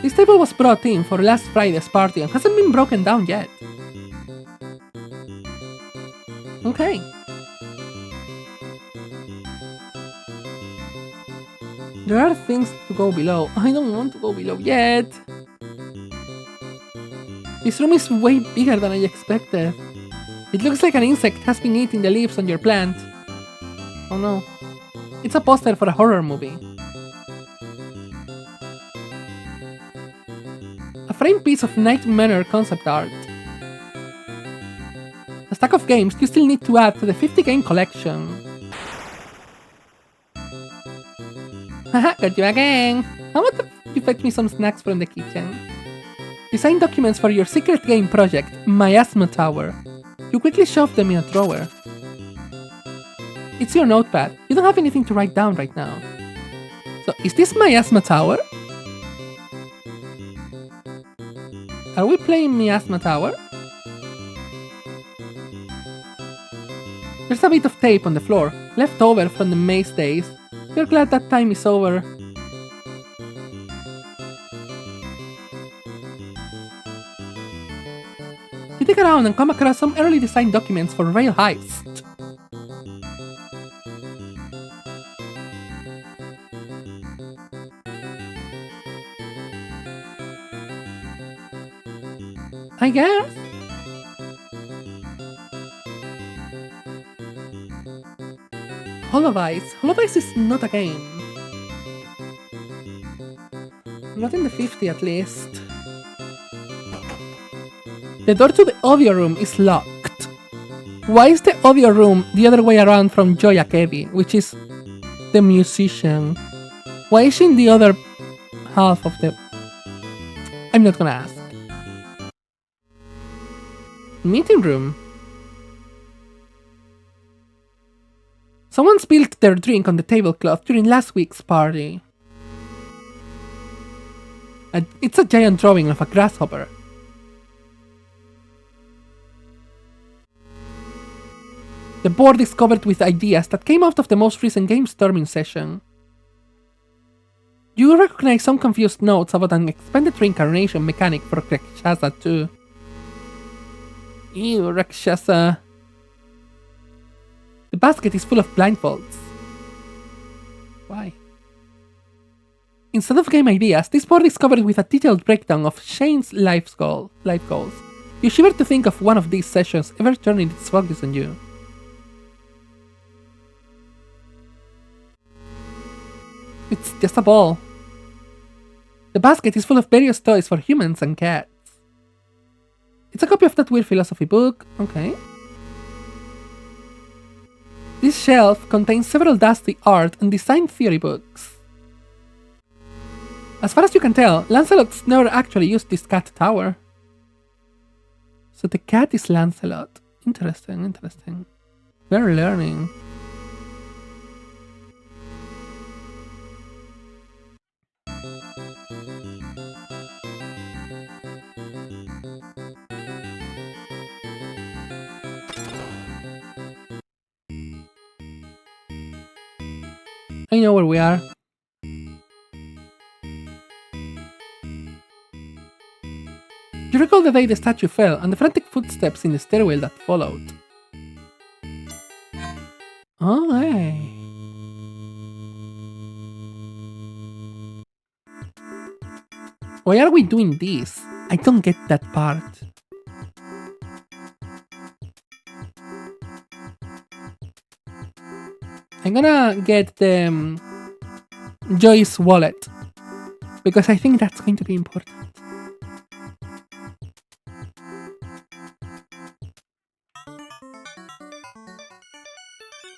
This table was brought in for last Friday's party and hasn't been broken down yet. Okay. There are things to go below. I don't want to go below yet. This room is way bigger than I expected. It looks like an insect has been eating the leaves on your plant. Oh no. It's a poster for a horror movie. A framed piece of Night Manor concept art. A stack of games you still need to add to the 50 game collection. Haha, got you again! How about you fetch me some snacks from the kitchen? Design documents for your secret game project, Miasma Tower. You quickly shove them in a drawer. It's your notepad. You don't have anything to write down right now. So, is this Miasma Tower? Are we playing Miasma Tower? There's a bit of tape on the floor, left over from the maze days. You're glad that time is over. You dig around and come across some early design documents for Rail Heist. I guess. Holovice. Holovice is not a game. Not in the 50 at least. The door to the audio room is locked. Why is the audio room the other way around from Joya Kevi, which is the musician? Why is she in the other half of the... I'm not gonna ask. Meeting room. Someone spilled their drink on the tablecloth during last week's party. It's a giant drawing of a grasshopper. The board is covered with ideas that came out of the most recent game storming session. You recognize some confused notes about an expanded reincarnation mechanic for Rakshasa too. Ew, Rakshasa. The basket is full of blindfolds. Why? Instead of game ideas, this board is covered with a detailed breakdown of Shane's life goals. You shiver to think of one of these sessions ever turning its focus on you. It's just a ball. The basket is full of various toys for humans and cats. It's a copy of that weird philosophy book. Okay. This shelf contains several dusty art and design theory books. As far as you can tell, Lancelot's never actually used this cat tower. So the cat is Lancelot. Interesting, interesting. We're learning. I know where we are. You recall the day the statue fell and the frantic footsteps in the stairwell that followed. Oh, hey. Why are we doing this? I don't get that part. I'm gonna get the Joy's wallet because I think that's going to be important.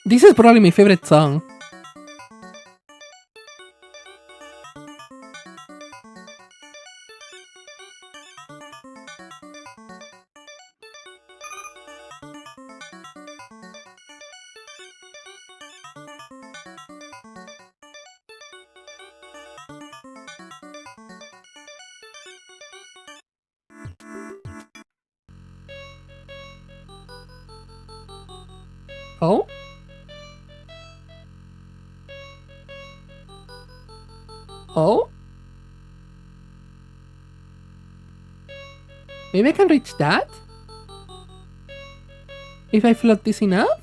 This is probably my favorite song. Oh? Oh? Maybe I can reach that? If I float this enough?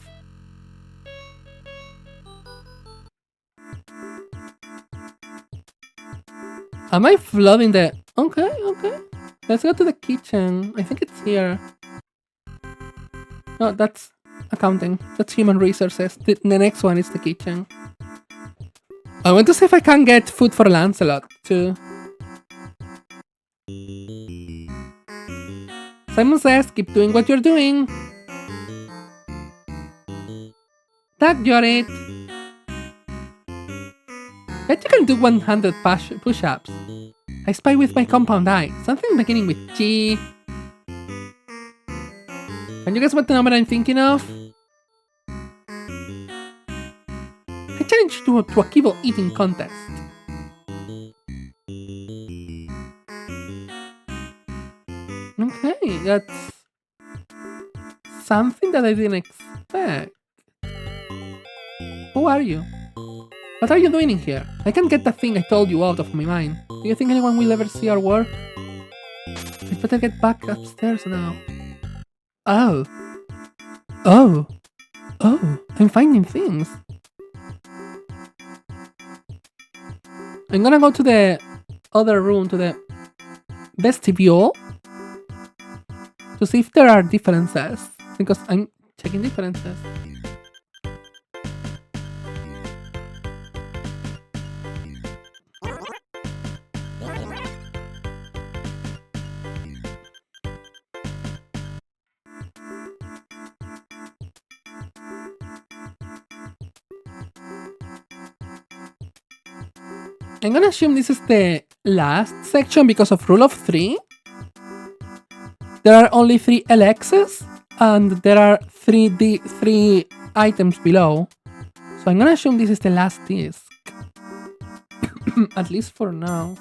Am I flooding the... Okay, okay. Let's go to the kitchen. I think it's here. No, that's accounting. That's human resources. The next one is the kitchen. I want to see if I can get food for Lancelot, too. Simon says, keep doing what you're doing. Tag, you're it. Bet you can do 100 push-ups. I spy with my compound eye. Something beginning with G. Can you guess what the number I'm thinking of? I challenge you to a kibble eating contest. Okay, that's something that I didn't expect. Who are you? What are you doing in here? I can't get that thing I told you out of my mind. Do you think anyone will ever see our work? I'd better get back upstairs now. Oh. Oh. Oh, I'm finding things. I'm gonna go to the other room, to the vestibule, to see if there are differences, because I'm checking differences. I'm gonna assume this is the last section because of rule of 3. There are only 3 LXs and there are 3 items below. So I'm gonna assume this is the last disc. At least for now.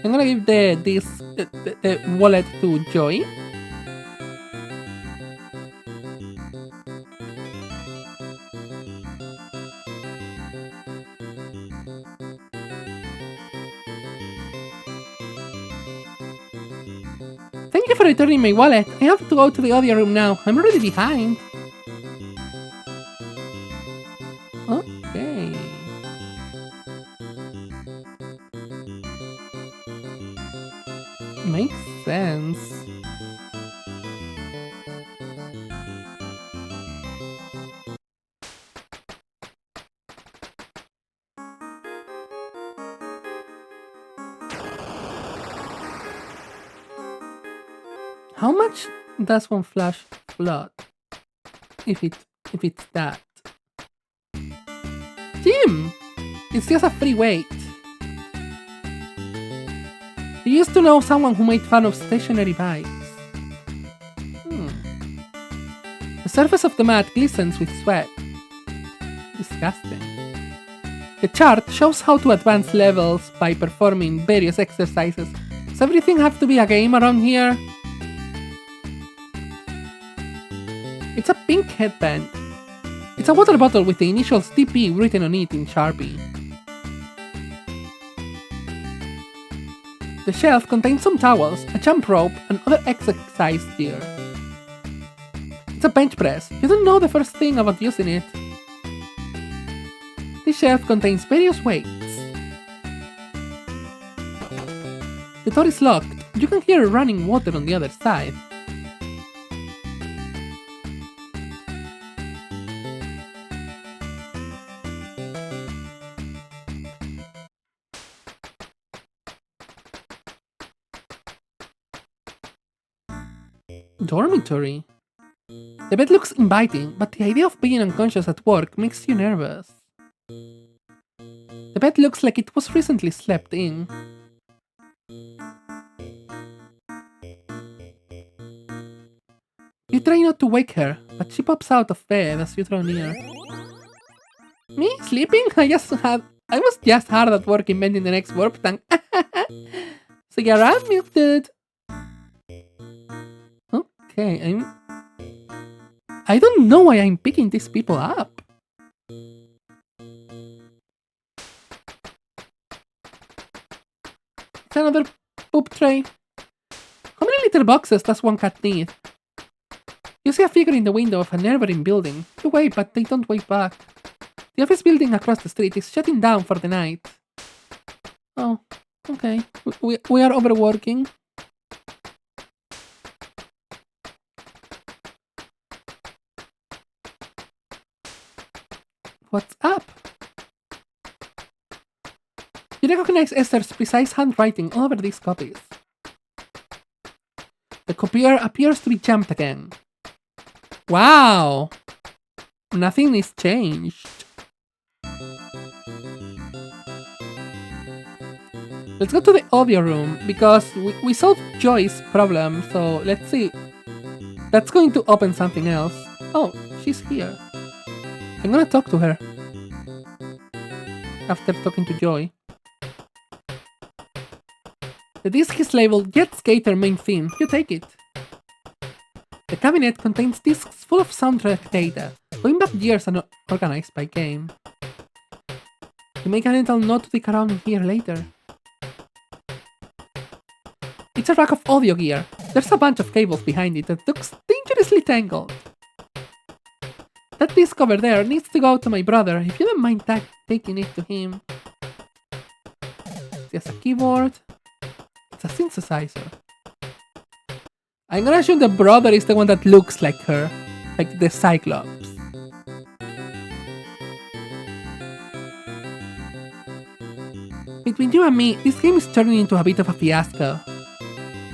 I'm gonna give the wallet to Joy. Thank you for returning my wallet. I have to go to the audio room now. I'm already behind. Okay. Makes sense. How much does one flash flood? If it's that. Jim! It's just a free weight. You used to know someone who made fun of stationary bikes. The surface of the mat glistens with sweat. Disgusting. The chart shows how to advance levels by performing various exercises. Does everything have to be a game around here? It's a pink headband. It's a water bottle with the initials TP written on it in Sharpie. The shelf contains some towels, a jump rope, and other exercise gear. It's a bench press. You don't know the first thing about using it. This shelf contains various weights. The door is locked. You can hear running water on the other side. Dormitory. The bed looks inviting, but the idea of being unconscious at work makes you nervous. The bed looks like it was recently slept in. You try not to wake her, but she pops out of bed as you draw near. Me? Sleeping? I was just hard at work inventing the next warp tank. So you're around, milk dude. Okay, I don't know why I'm picking these people up. It's another poop tray. How many litter boxes does one cat need? You see a figure in the window of a neighboring building. You wave, but they don't wave back. The office building across the street is shutting down for the night. Oh, okay. We are overworking. What's up? You recognize Esther's precise handwriting all over these copies. The copier appears to be jammed again. Wow! Nothing is changed. Let's go to the audio room because we solved Joy's problem, so let's see. That's going to open something else. Oh, she's here. I'm gonna talk to her. After talking to Joy. The disc is labeled Get Skater Main Theme. You take it. The cabinet contains discs full of soundtrack data, going back years and organized by game. You make a mental note to dig around in here later. It's a rack of audio gear. There's a bunch of cables behind it that looks dangerously tangled. That disc over there needs to go to my brother, if you don't mind taking it to him. There's a keyboard. It's a synthesizer. I'm gonna assume the brother is the one that looks like her, like the Cyclops. Between you and me, this game is turning into a bit of a fiasco.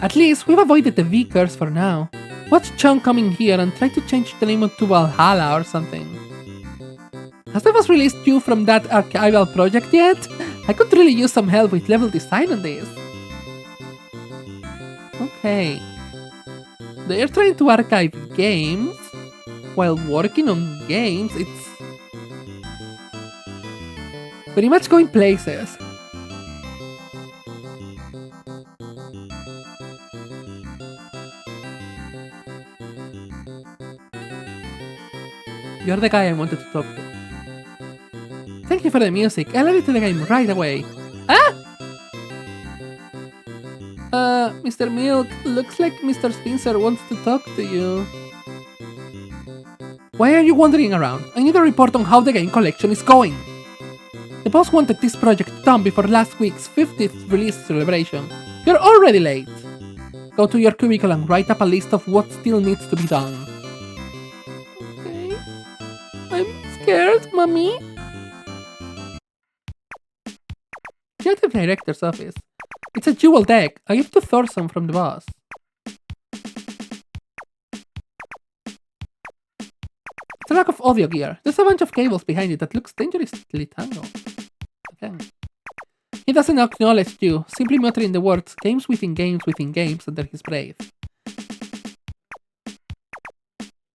At least we've avoided the Vickers for now. Watch Chong come in here and try to change the name to Valhalla or something. Has the boss released you from that archival project yet? I could really use some help with level design on this. Okay. They're trying to archive games while working on games. It's very much going places. You're the guy I wanted to talk to. Thank you for the music. I'll add it to the game right away. Ah! Mr. Milk, looks like Mr. Spencer wants to talk to you. Why are you wandering around? I need a report on how the game collection is going. The boss wanted this project done before last week's 50th release celebration. You're already late. Go to your cubicle and write up a list of what still needs to be done. Okay. I'm scared, Mommy. Creative Director's office. It's a jewel deck. I give to Thorson from the boss. It's a rack of audio gear. There's a bunch of cables behind it that looks dangerously tangled. Okay. He doesn't acknowledge you, simply muttering the words games within games within games under his breath.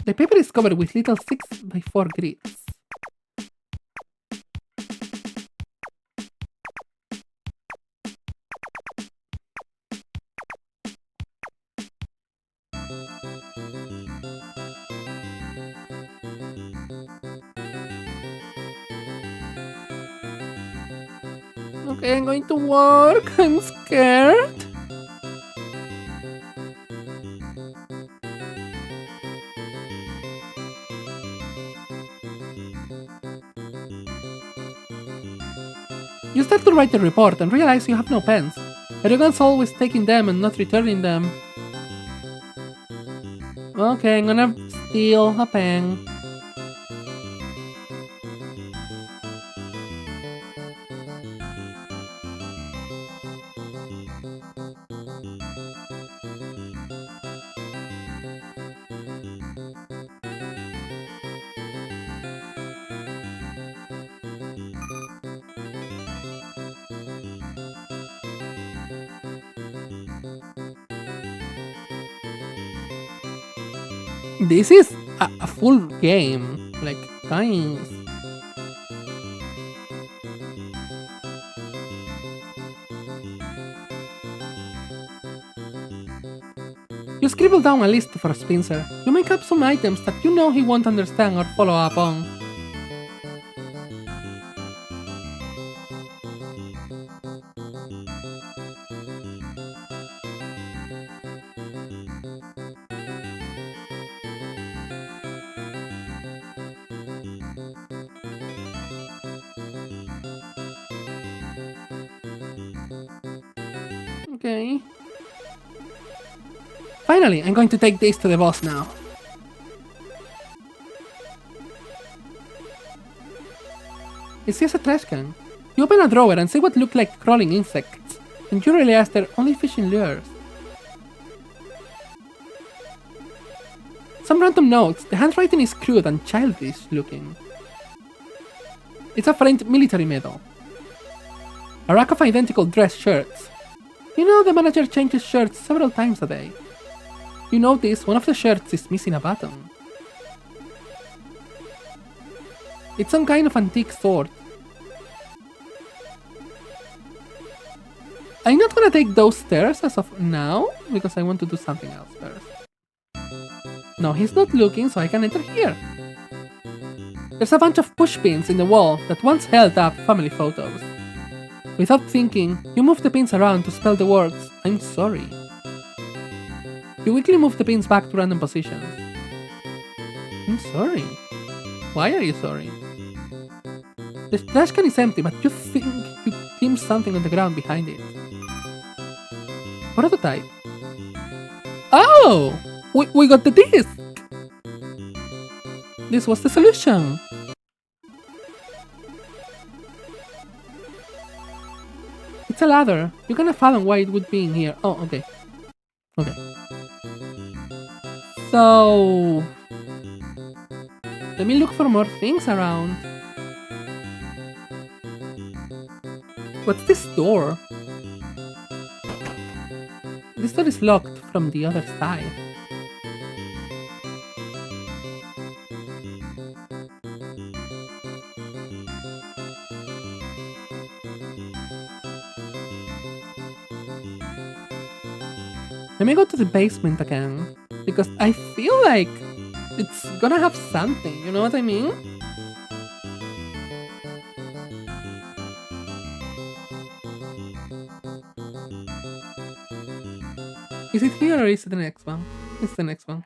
The paper is covered with little 6x4 grids. Okay, I'm going to work. I'm scared. You start to write the report and realize you have no pens. Everyone's always taking them and not returning them. Okay, I'm gonna steal a pen. This is a full game. Like, guys. You scribble down a list for Spencer. You make up some items that you know he won't understand or follow up on. Okay. Finally, I'm going to take this to the boss now. It's just a trash can. You open a drawer and see what look like crawling insects, and you realize they're only fishing lures. Some random notes. The handwriting is crude and childish looking. It's a framed military medal. A rack of identical dress shirts. You know the manager changes shirts several times a day. You notice one of the shirts is missing a button. It's some kind of antique sword. I'm not gonna take those stairs as of now, because I want to do something else first. No, he's not looking, so I can enter here. There's a bunch of pushpins in the wall that once held up family photos. Without thinking, you move the pins around to spell the words, "I'm sorry." You quickly move the pins back to random positions. I'm sorry. Why are you sorry? The trash can is empty, but you think you glimpse something on the ground behind it. Prototype. Oh! We got the disc! This was the solution! It's a ladder. You cannot fathom why it would be in here. Oh, okay. Okay. So... let me look for more things around. What's this door? This door is locked from the other side. Let me go to the basement again, because I feel like it's gonna have something, you know what I mean? Is it here or is it the next one? It's the next one.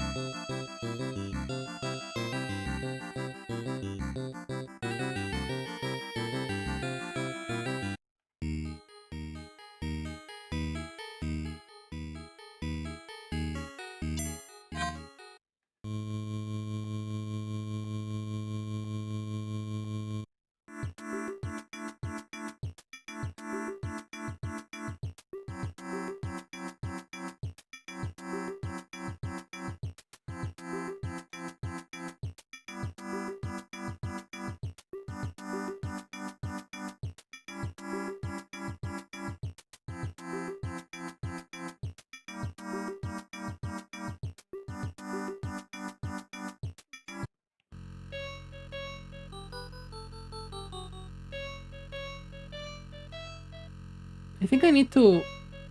I think I need to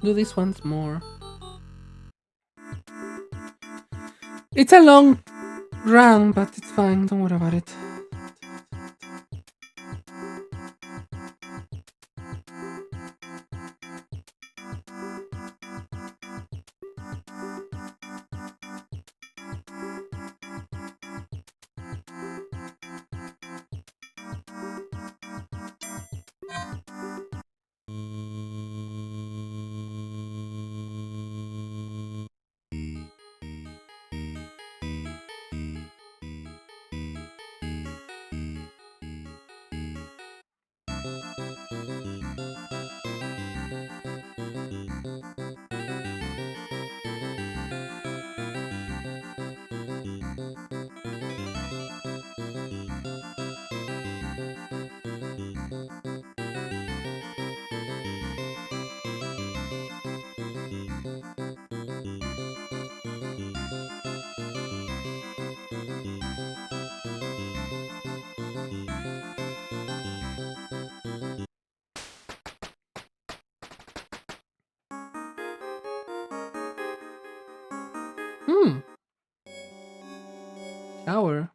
do this once more. It's a long run, but it's fine, don't worry about it. Tower.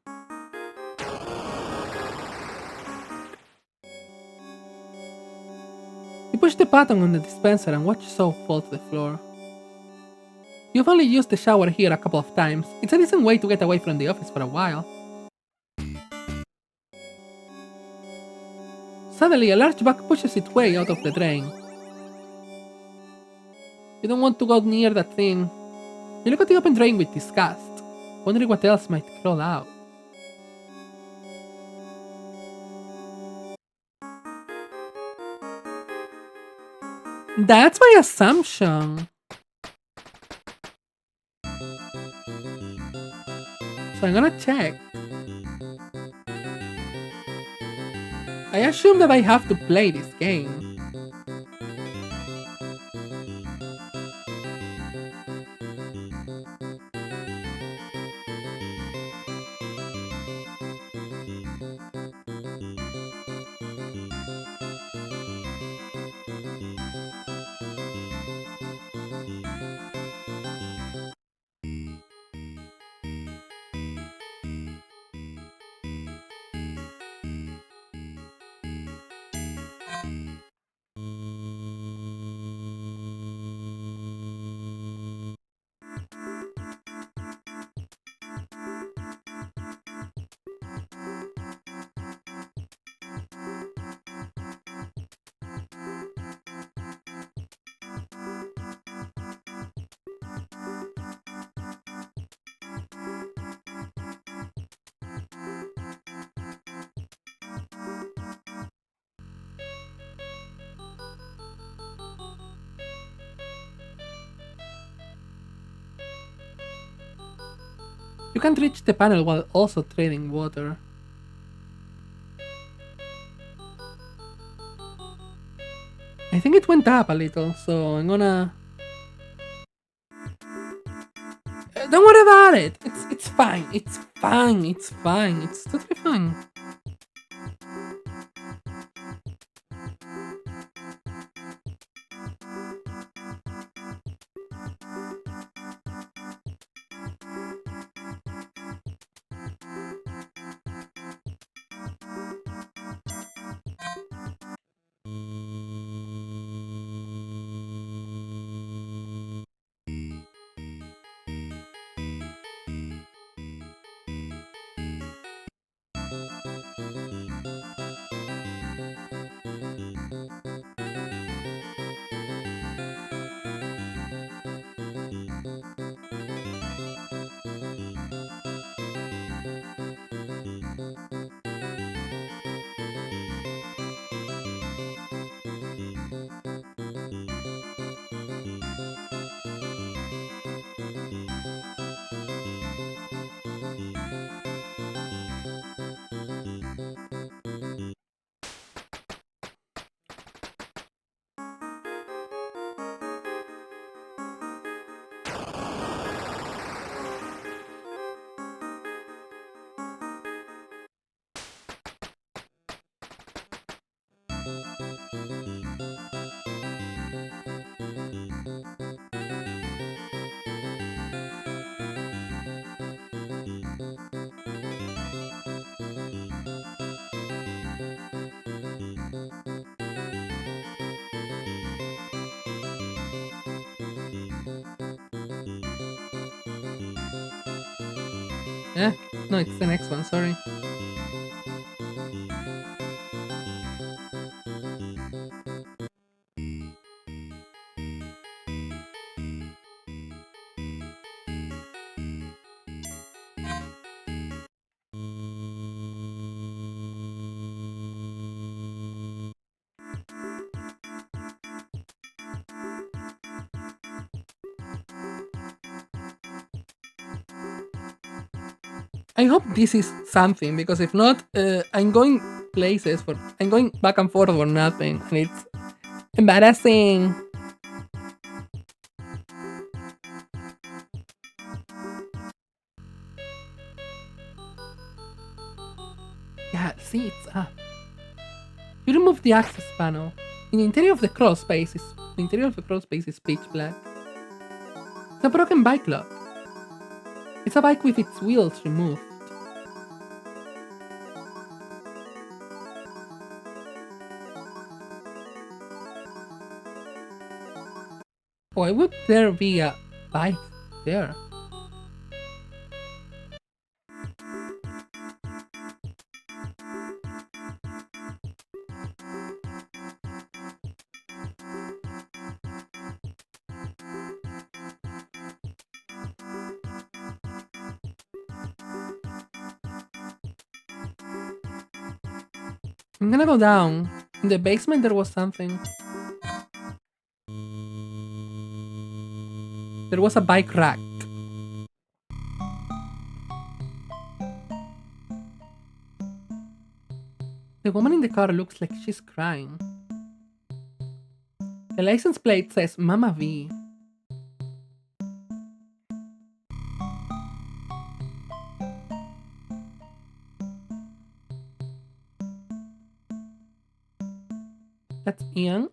You push the button on the dispenser and watch soap fall to the floor. You've only used the shower here a couple of times. It's a decent way to get away from the office for a while. Suddenly, a large bug pushes its way out of the drain. You don't want to go near that thing. You look at the open drain with disgust, wondering what else might crawl out. That's my assumption. So I'm gonna check. I assume that I have to play this game. You can't reach the panel while also trading water. I think it went up a little, so I'm gonna... Don't worry about it! It's fine, it's fine, it's fine, it's totally fine. Eh? No, it's the next one, sorry. I hope this is something, because if not, I'm going places for... I'm going back and forth for nothing, and it's embarrassing. Yeah, see, it's up. You remove the access panel. In the interior of the crawl space is pitch black. It's a broken bike lock. It's a bike with its wheels removed. Why would there be a bike there? I'm gonna go down. In the basement there was something. There was a bike rack. The woman in the car looks like she's crying. The license plate says Mama V. That's Ian.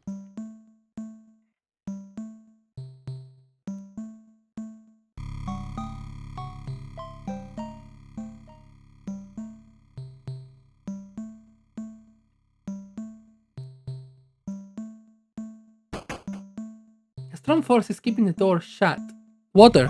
A strong force is keeping the door shut. Water.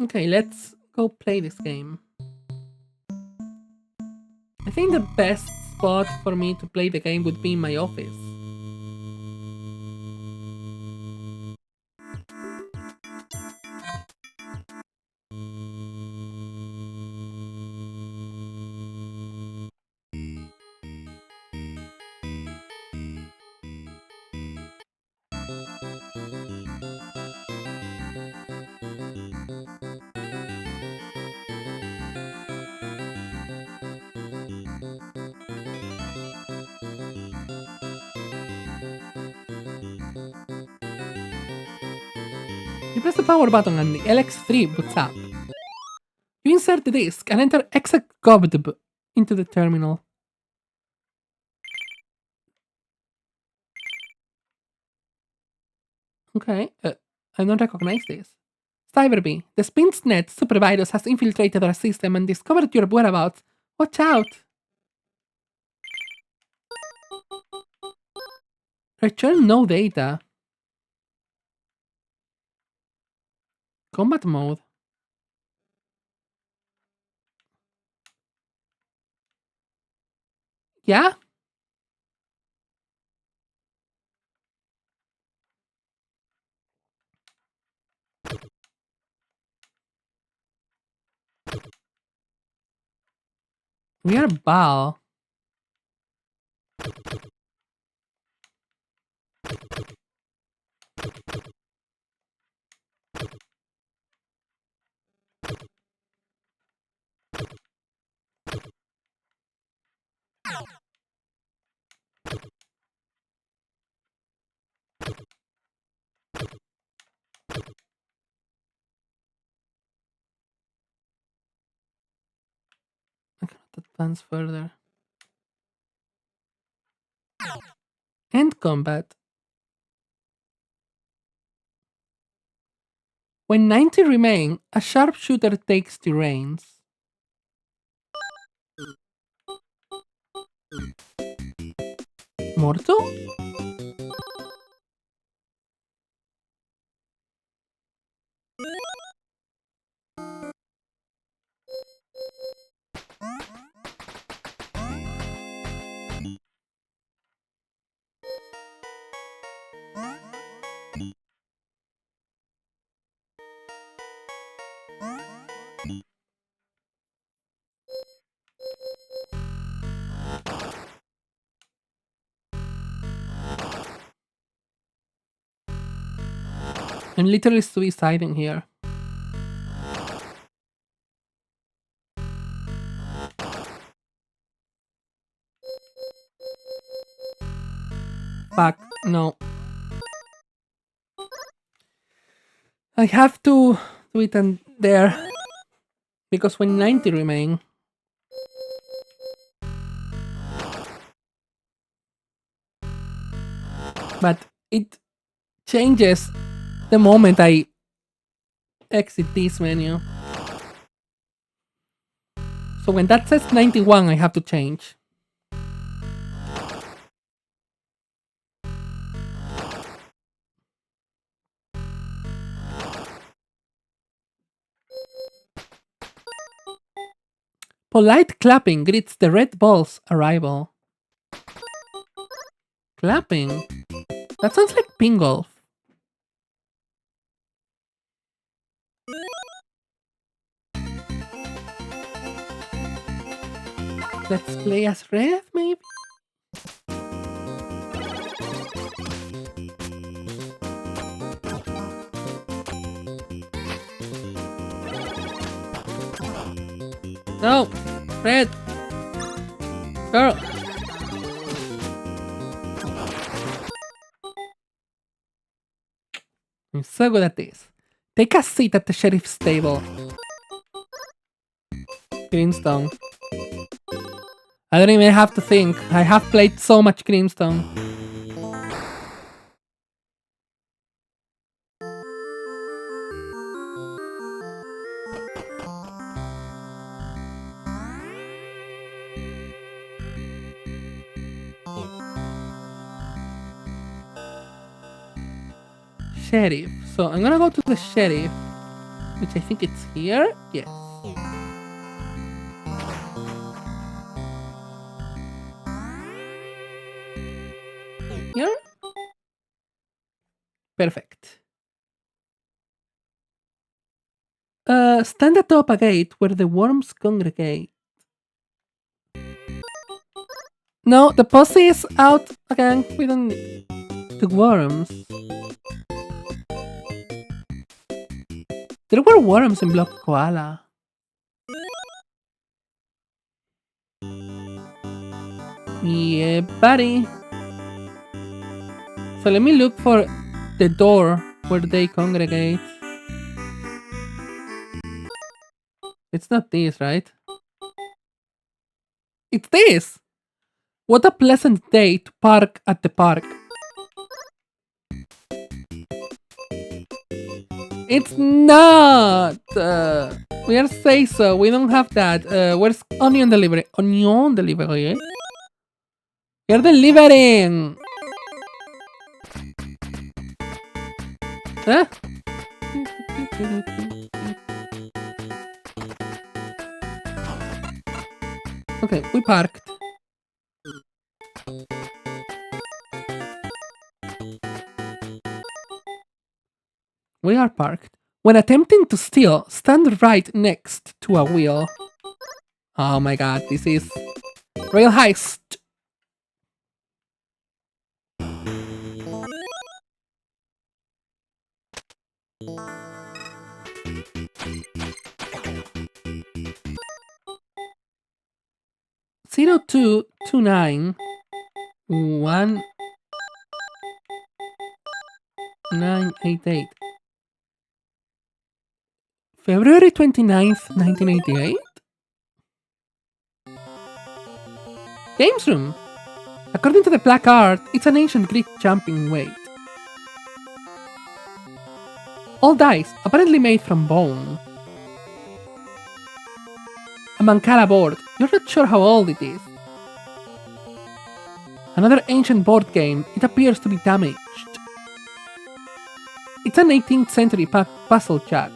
Okay, let's go play this game. I think the best spot for me to play the game would be in my office. You press the power button and the LX3 boots up. You insert the disk and enter execgovdb into the terminal. Okay, I don't recognize this. Cyberby, the Spinsnet supervirus has infiltrated our system and discovered your whereabouts. Watch out! Return no data. Combat mode. Yeah? We are Bal. I cannot advance further. End combat. When 90 remain, a sharpshooter takes the reins. Morto? I'm literally suiciding here. Fuck, no. I have to do it and there. Because when 90 remain. But it changes the moment I exit this menu. So when that says 91, I have to change. Polite clapping greets the Red Bull's arrival. Clapping? That sounds like ping golf. Let's play as red, maybe? No! Red! Girl! I'm so good at this. Take a seat at the sheriff's table. Greenstone. I don't even have to think. I have played so much Greenstone. Sheriff. So I'm gonna go to the sheriff, which I think it's here. Yes. Here? Perfect. Stand atop a gate where the worms congregate. No, the pussy is out again. We don't need the worms. There were worms in Block Koala. Yeah, buddy. So let me look for the door where they congregate. It's not this, right? It's this! What a pleasant day to park at the park. It's not! We are say so. We don't have that. Where's onion delivery? Onion delivery? We are delivering! Huh? Okay, we parked. We are parked. When attempting to steal, stand right next to a wheel. Oh my god, this is real heist. Zero 0229 1988. February 29th, 1988? Games room. According to the placard, it's an ancient Greek jumping weight. All dice, apparently made from bone. A Mancala board. You're not sure how old it is. Another ancient board game. It appears to be damaged. It's an 18th century puzzle jack.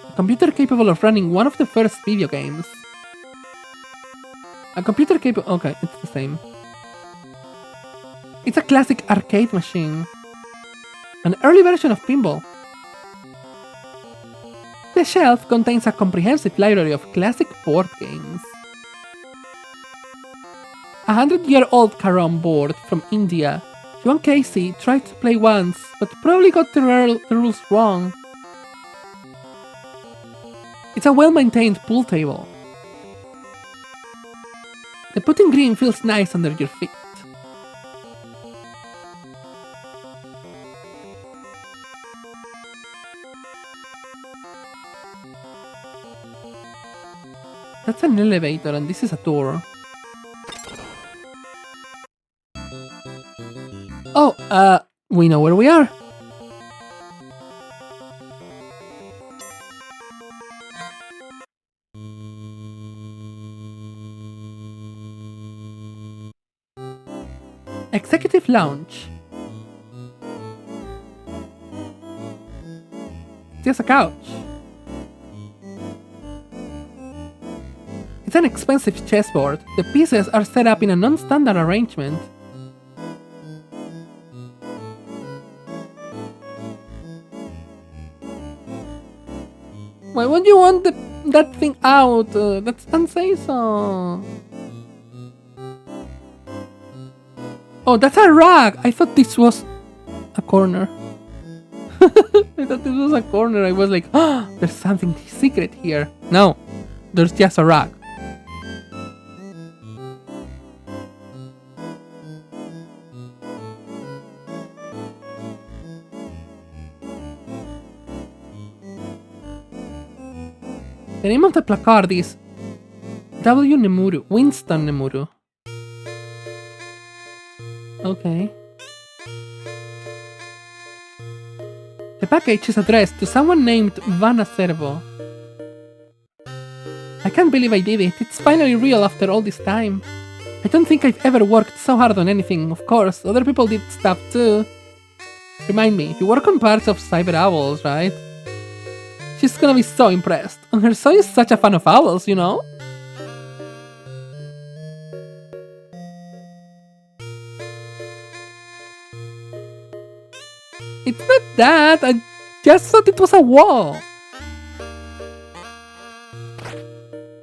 A computer capable of running one of the first video games. A computer capable... Okay, it's the same. It's a classic arcade machine. An early version of pinball. The shelf contains a comprehensive library of classic board games. A 100-year-old carom board from India. Joan Casey tried to play once, but probably got the rules wrong. It's a well-maintained pool table. The putting green feels nice under your feet. That's an elevator and this is a door. Oh, we know where we are. Executive Lounge. Just a couch. It's an expensive chessboard. The pieces are set up in a non-standard arrangement. Why would you want that thing out? That's unsafe. So. Oh, that's a rug. I thought this was a corner. I thought this was a corner. I was like, oh, there's something secret here. No, there's just a rug. The name of the placard is W. Nemuru, Winston Nemuru. Okay. The package is addressed to someone named Vanna Servo. I can't believe I did it. It's finally real after all this time. I don't think I've ever worked so hard on anything. Of course, other people did stuff too. Remind me, you work on parts of Cyber Owls, right? She's gonna be so impressed. And her son is such a fan of owls, you know? It's not that, I just thought it was a wall.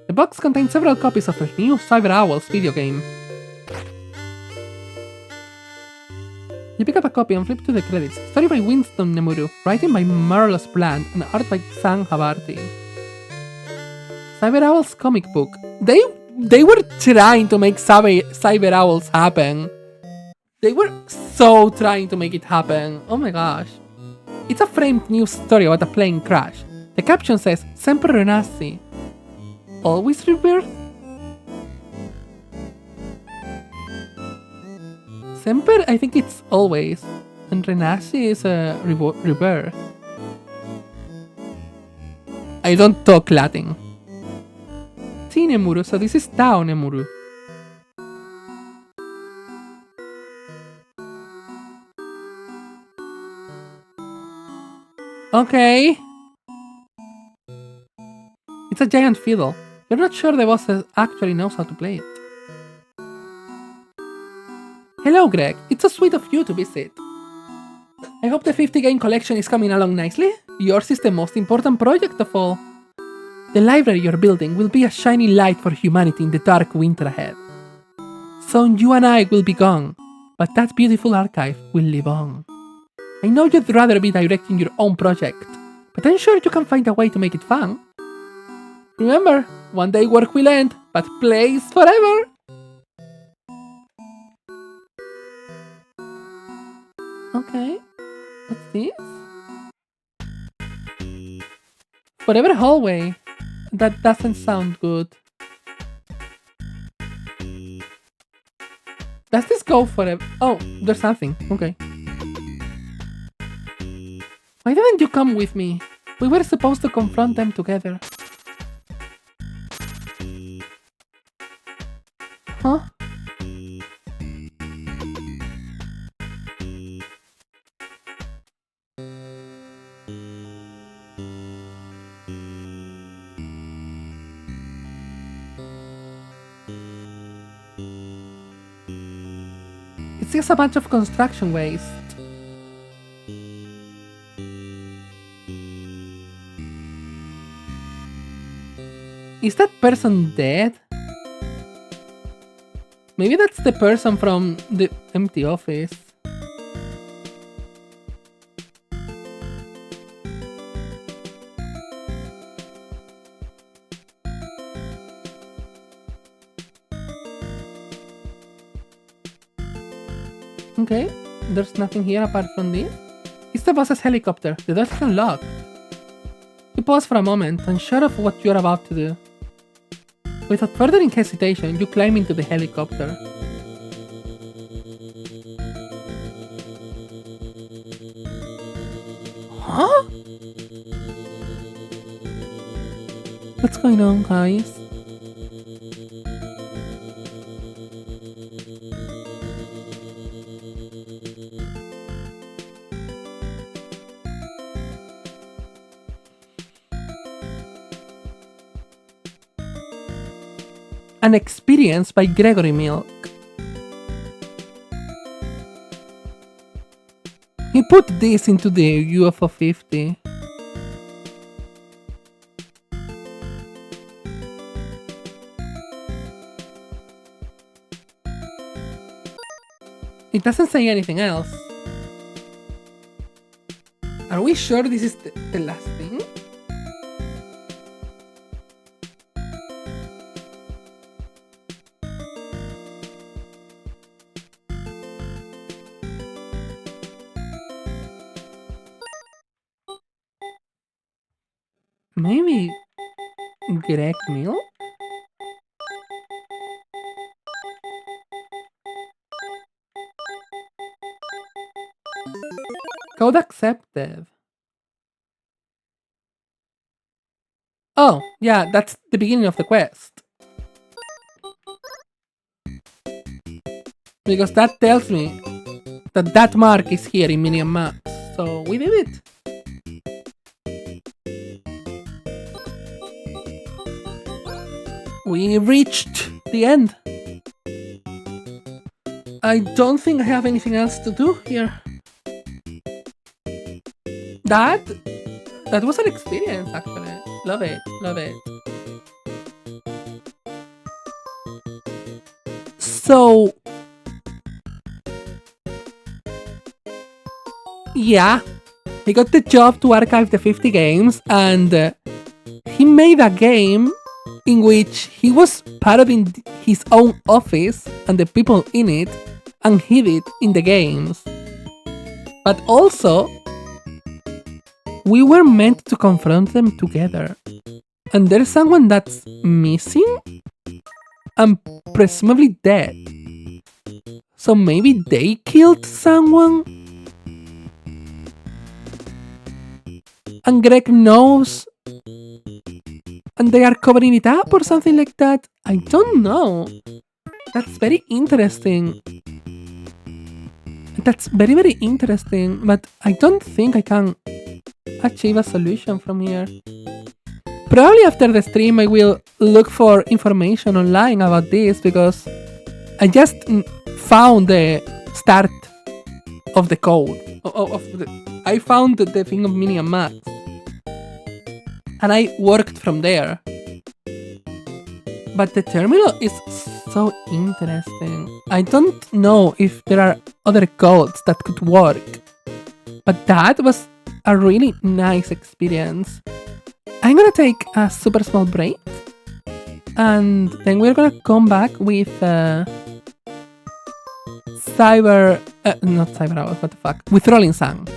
The box contains several copies of the new Cyber Owls video game. You pick up a copy and flip to the credits. Story by Winston Nemuru, writing by Marlos Bland, and art by Sam Habarti. Cyber Owls comic book. They were trying to make Cyber Owls happen. They were so trying to make it happen. Oh my gosh. It's a framed news story about a plane crash. The caption says, Sempre Renasci. Always rebirth? Semper, I think it's always. And Renasci is a rebirth. I don't talk Latin. T Nemuru, so this is Tao Nemuru. Okay. It's a giant fiddle. You're not sure the boss actually knows how to play it. Hello, Greg. It's so sweet of you to visit. I hope the 50 game collection is coming along nicely. Yours is the most important project of all. The library you're building will be a shining light for humanity in the dark winter ahead. Soon you and I will be gone, but that beautiful archive will live on. I know you'd rather be directing your own project, but I'm sure you can find a way to make it fun. Remember, one day work will end, but play is forever! Okay, what's this? Forever hallway. That doesn't sound good. Does this go forever? Oh, there's something. Okay. Why didn't you come with me? We were supposed to confront them together. Huh? It's just a bunch of construction waste. Is that person dead? Maybe that's the person from the empty office. Okay, there's nothing here apart from this. It's the boss's helicopter. The door is unlocked. You pause for a moment, unsure of what you're about to do. Without further hesitation, you climb into the helicopter. Huh? What's going on, guys? An Experience by Gregory Milk. He put this into the UFO 50. It doesn't say anything else. Are we sure this is the last thing? Maybe Greg Milk? Code accepted. Oh, yeah, that's the beginning of the quest. Because that tells me that mark is here in Minion Max. So we did it. We reached the end. I don't think I have anything else to do here. That was an experience, actually. Love it, love it. So, yeah, he got the job to archive the 50 games, and he made a game in which he was parodying his own office and the people in it, and hid it in the games. But also, we were meant to confront them together. And there's someone that's missing and presumably dead. So maybe they killed someone? And Greg knows and they are covering it up or something like that? I don't know. That's very interesting. That's very, very interesting, but I don't think I can achieve a solution from here. Probably after the stream I will look for information online about this, because I just found the start of the code. I found the thing of Minion Max. And I worked from there. But the terminal is so interesting. I don't know if there are other codes that could work. But that was a really nice experience. I'm gonna take a super small break. And then we're gonna come back with not Cyber Hour, what the fuck? With Rolling Sun.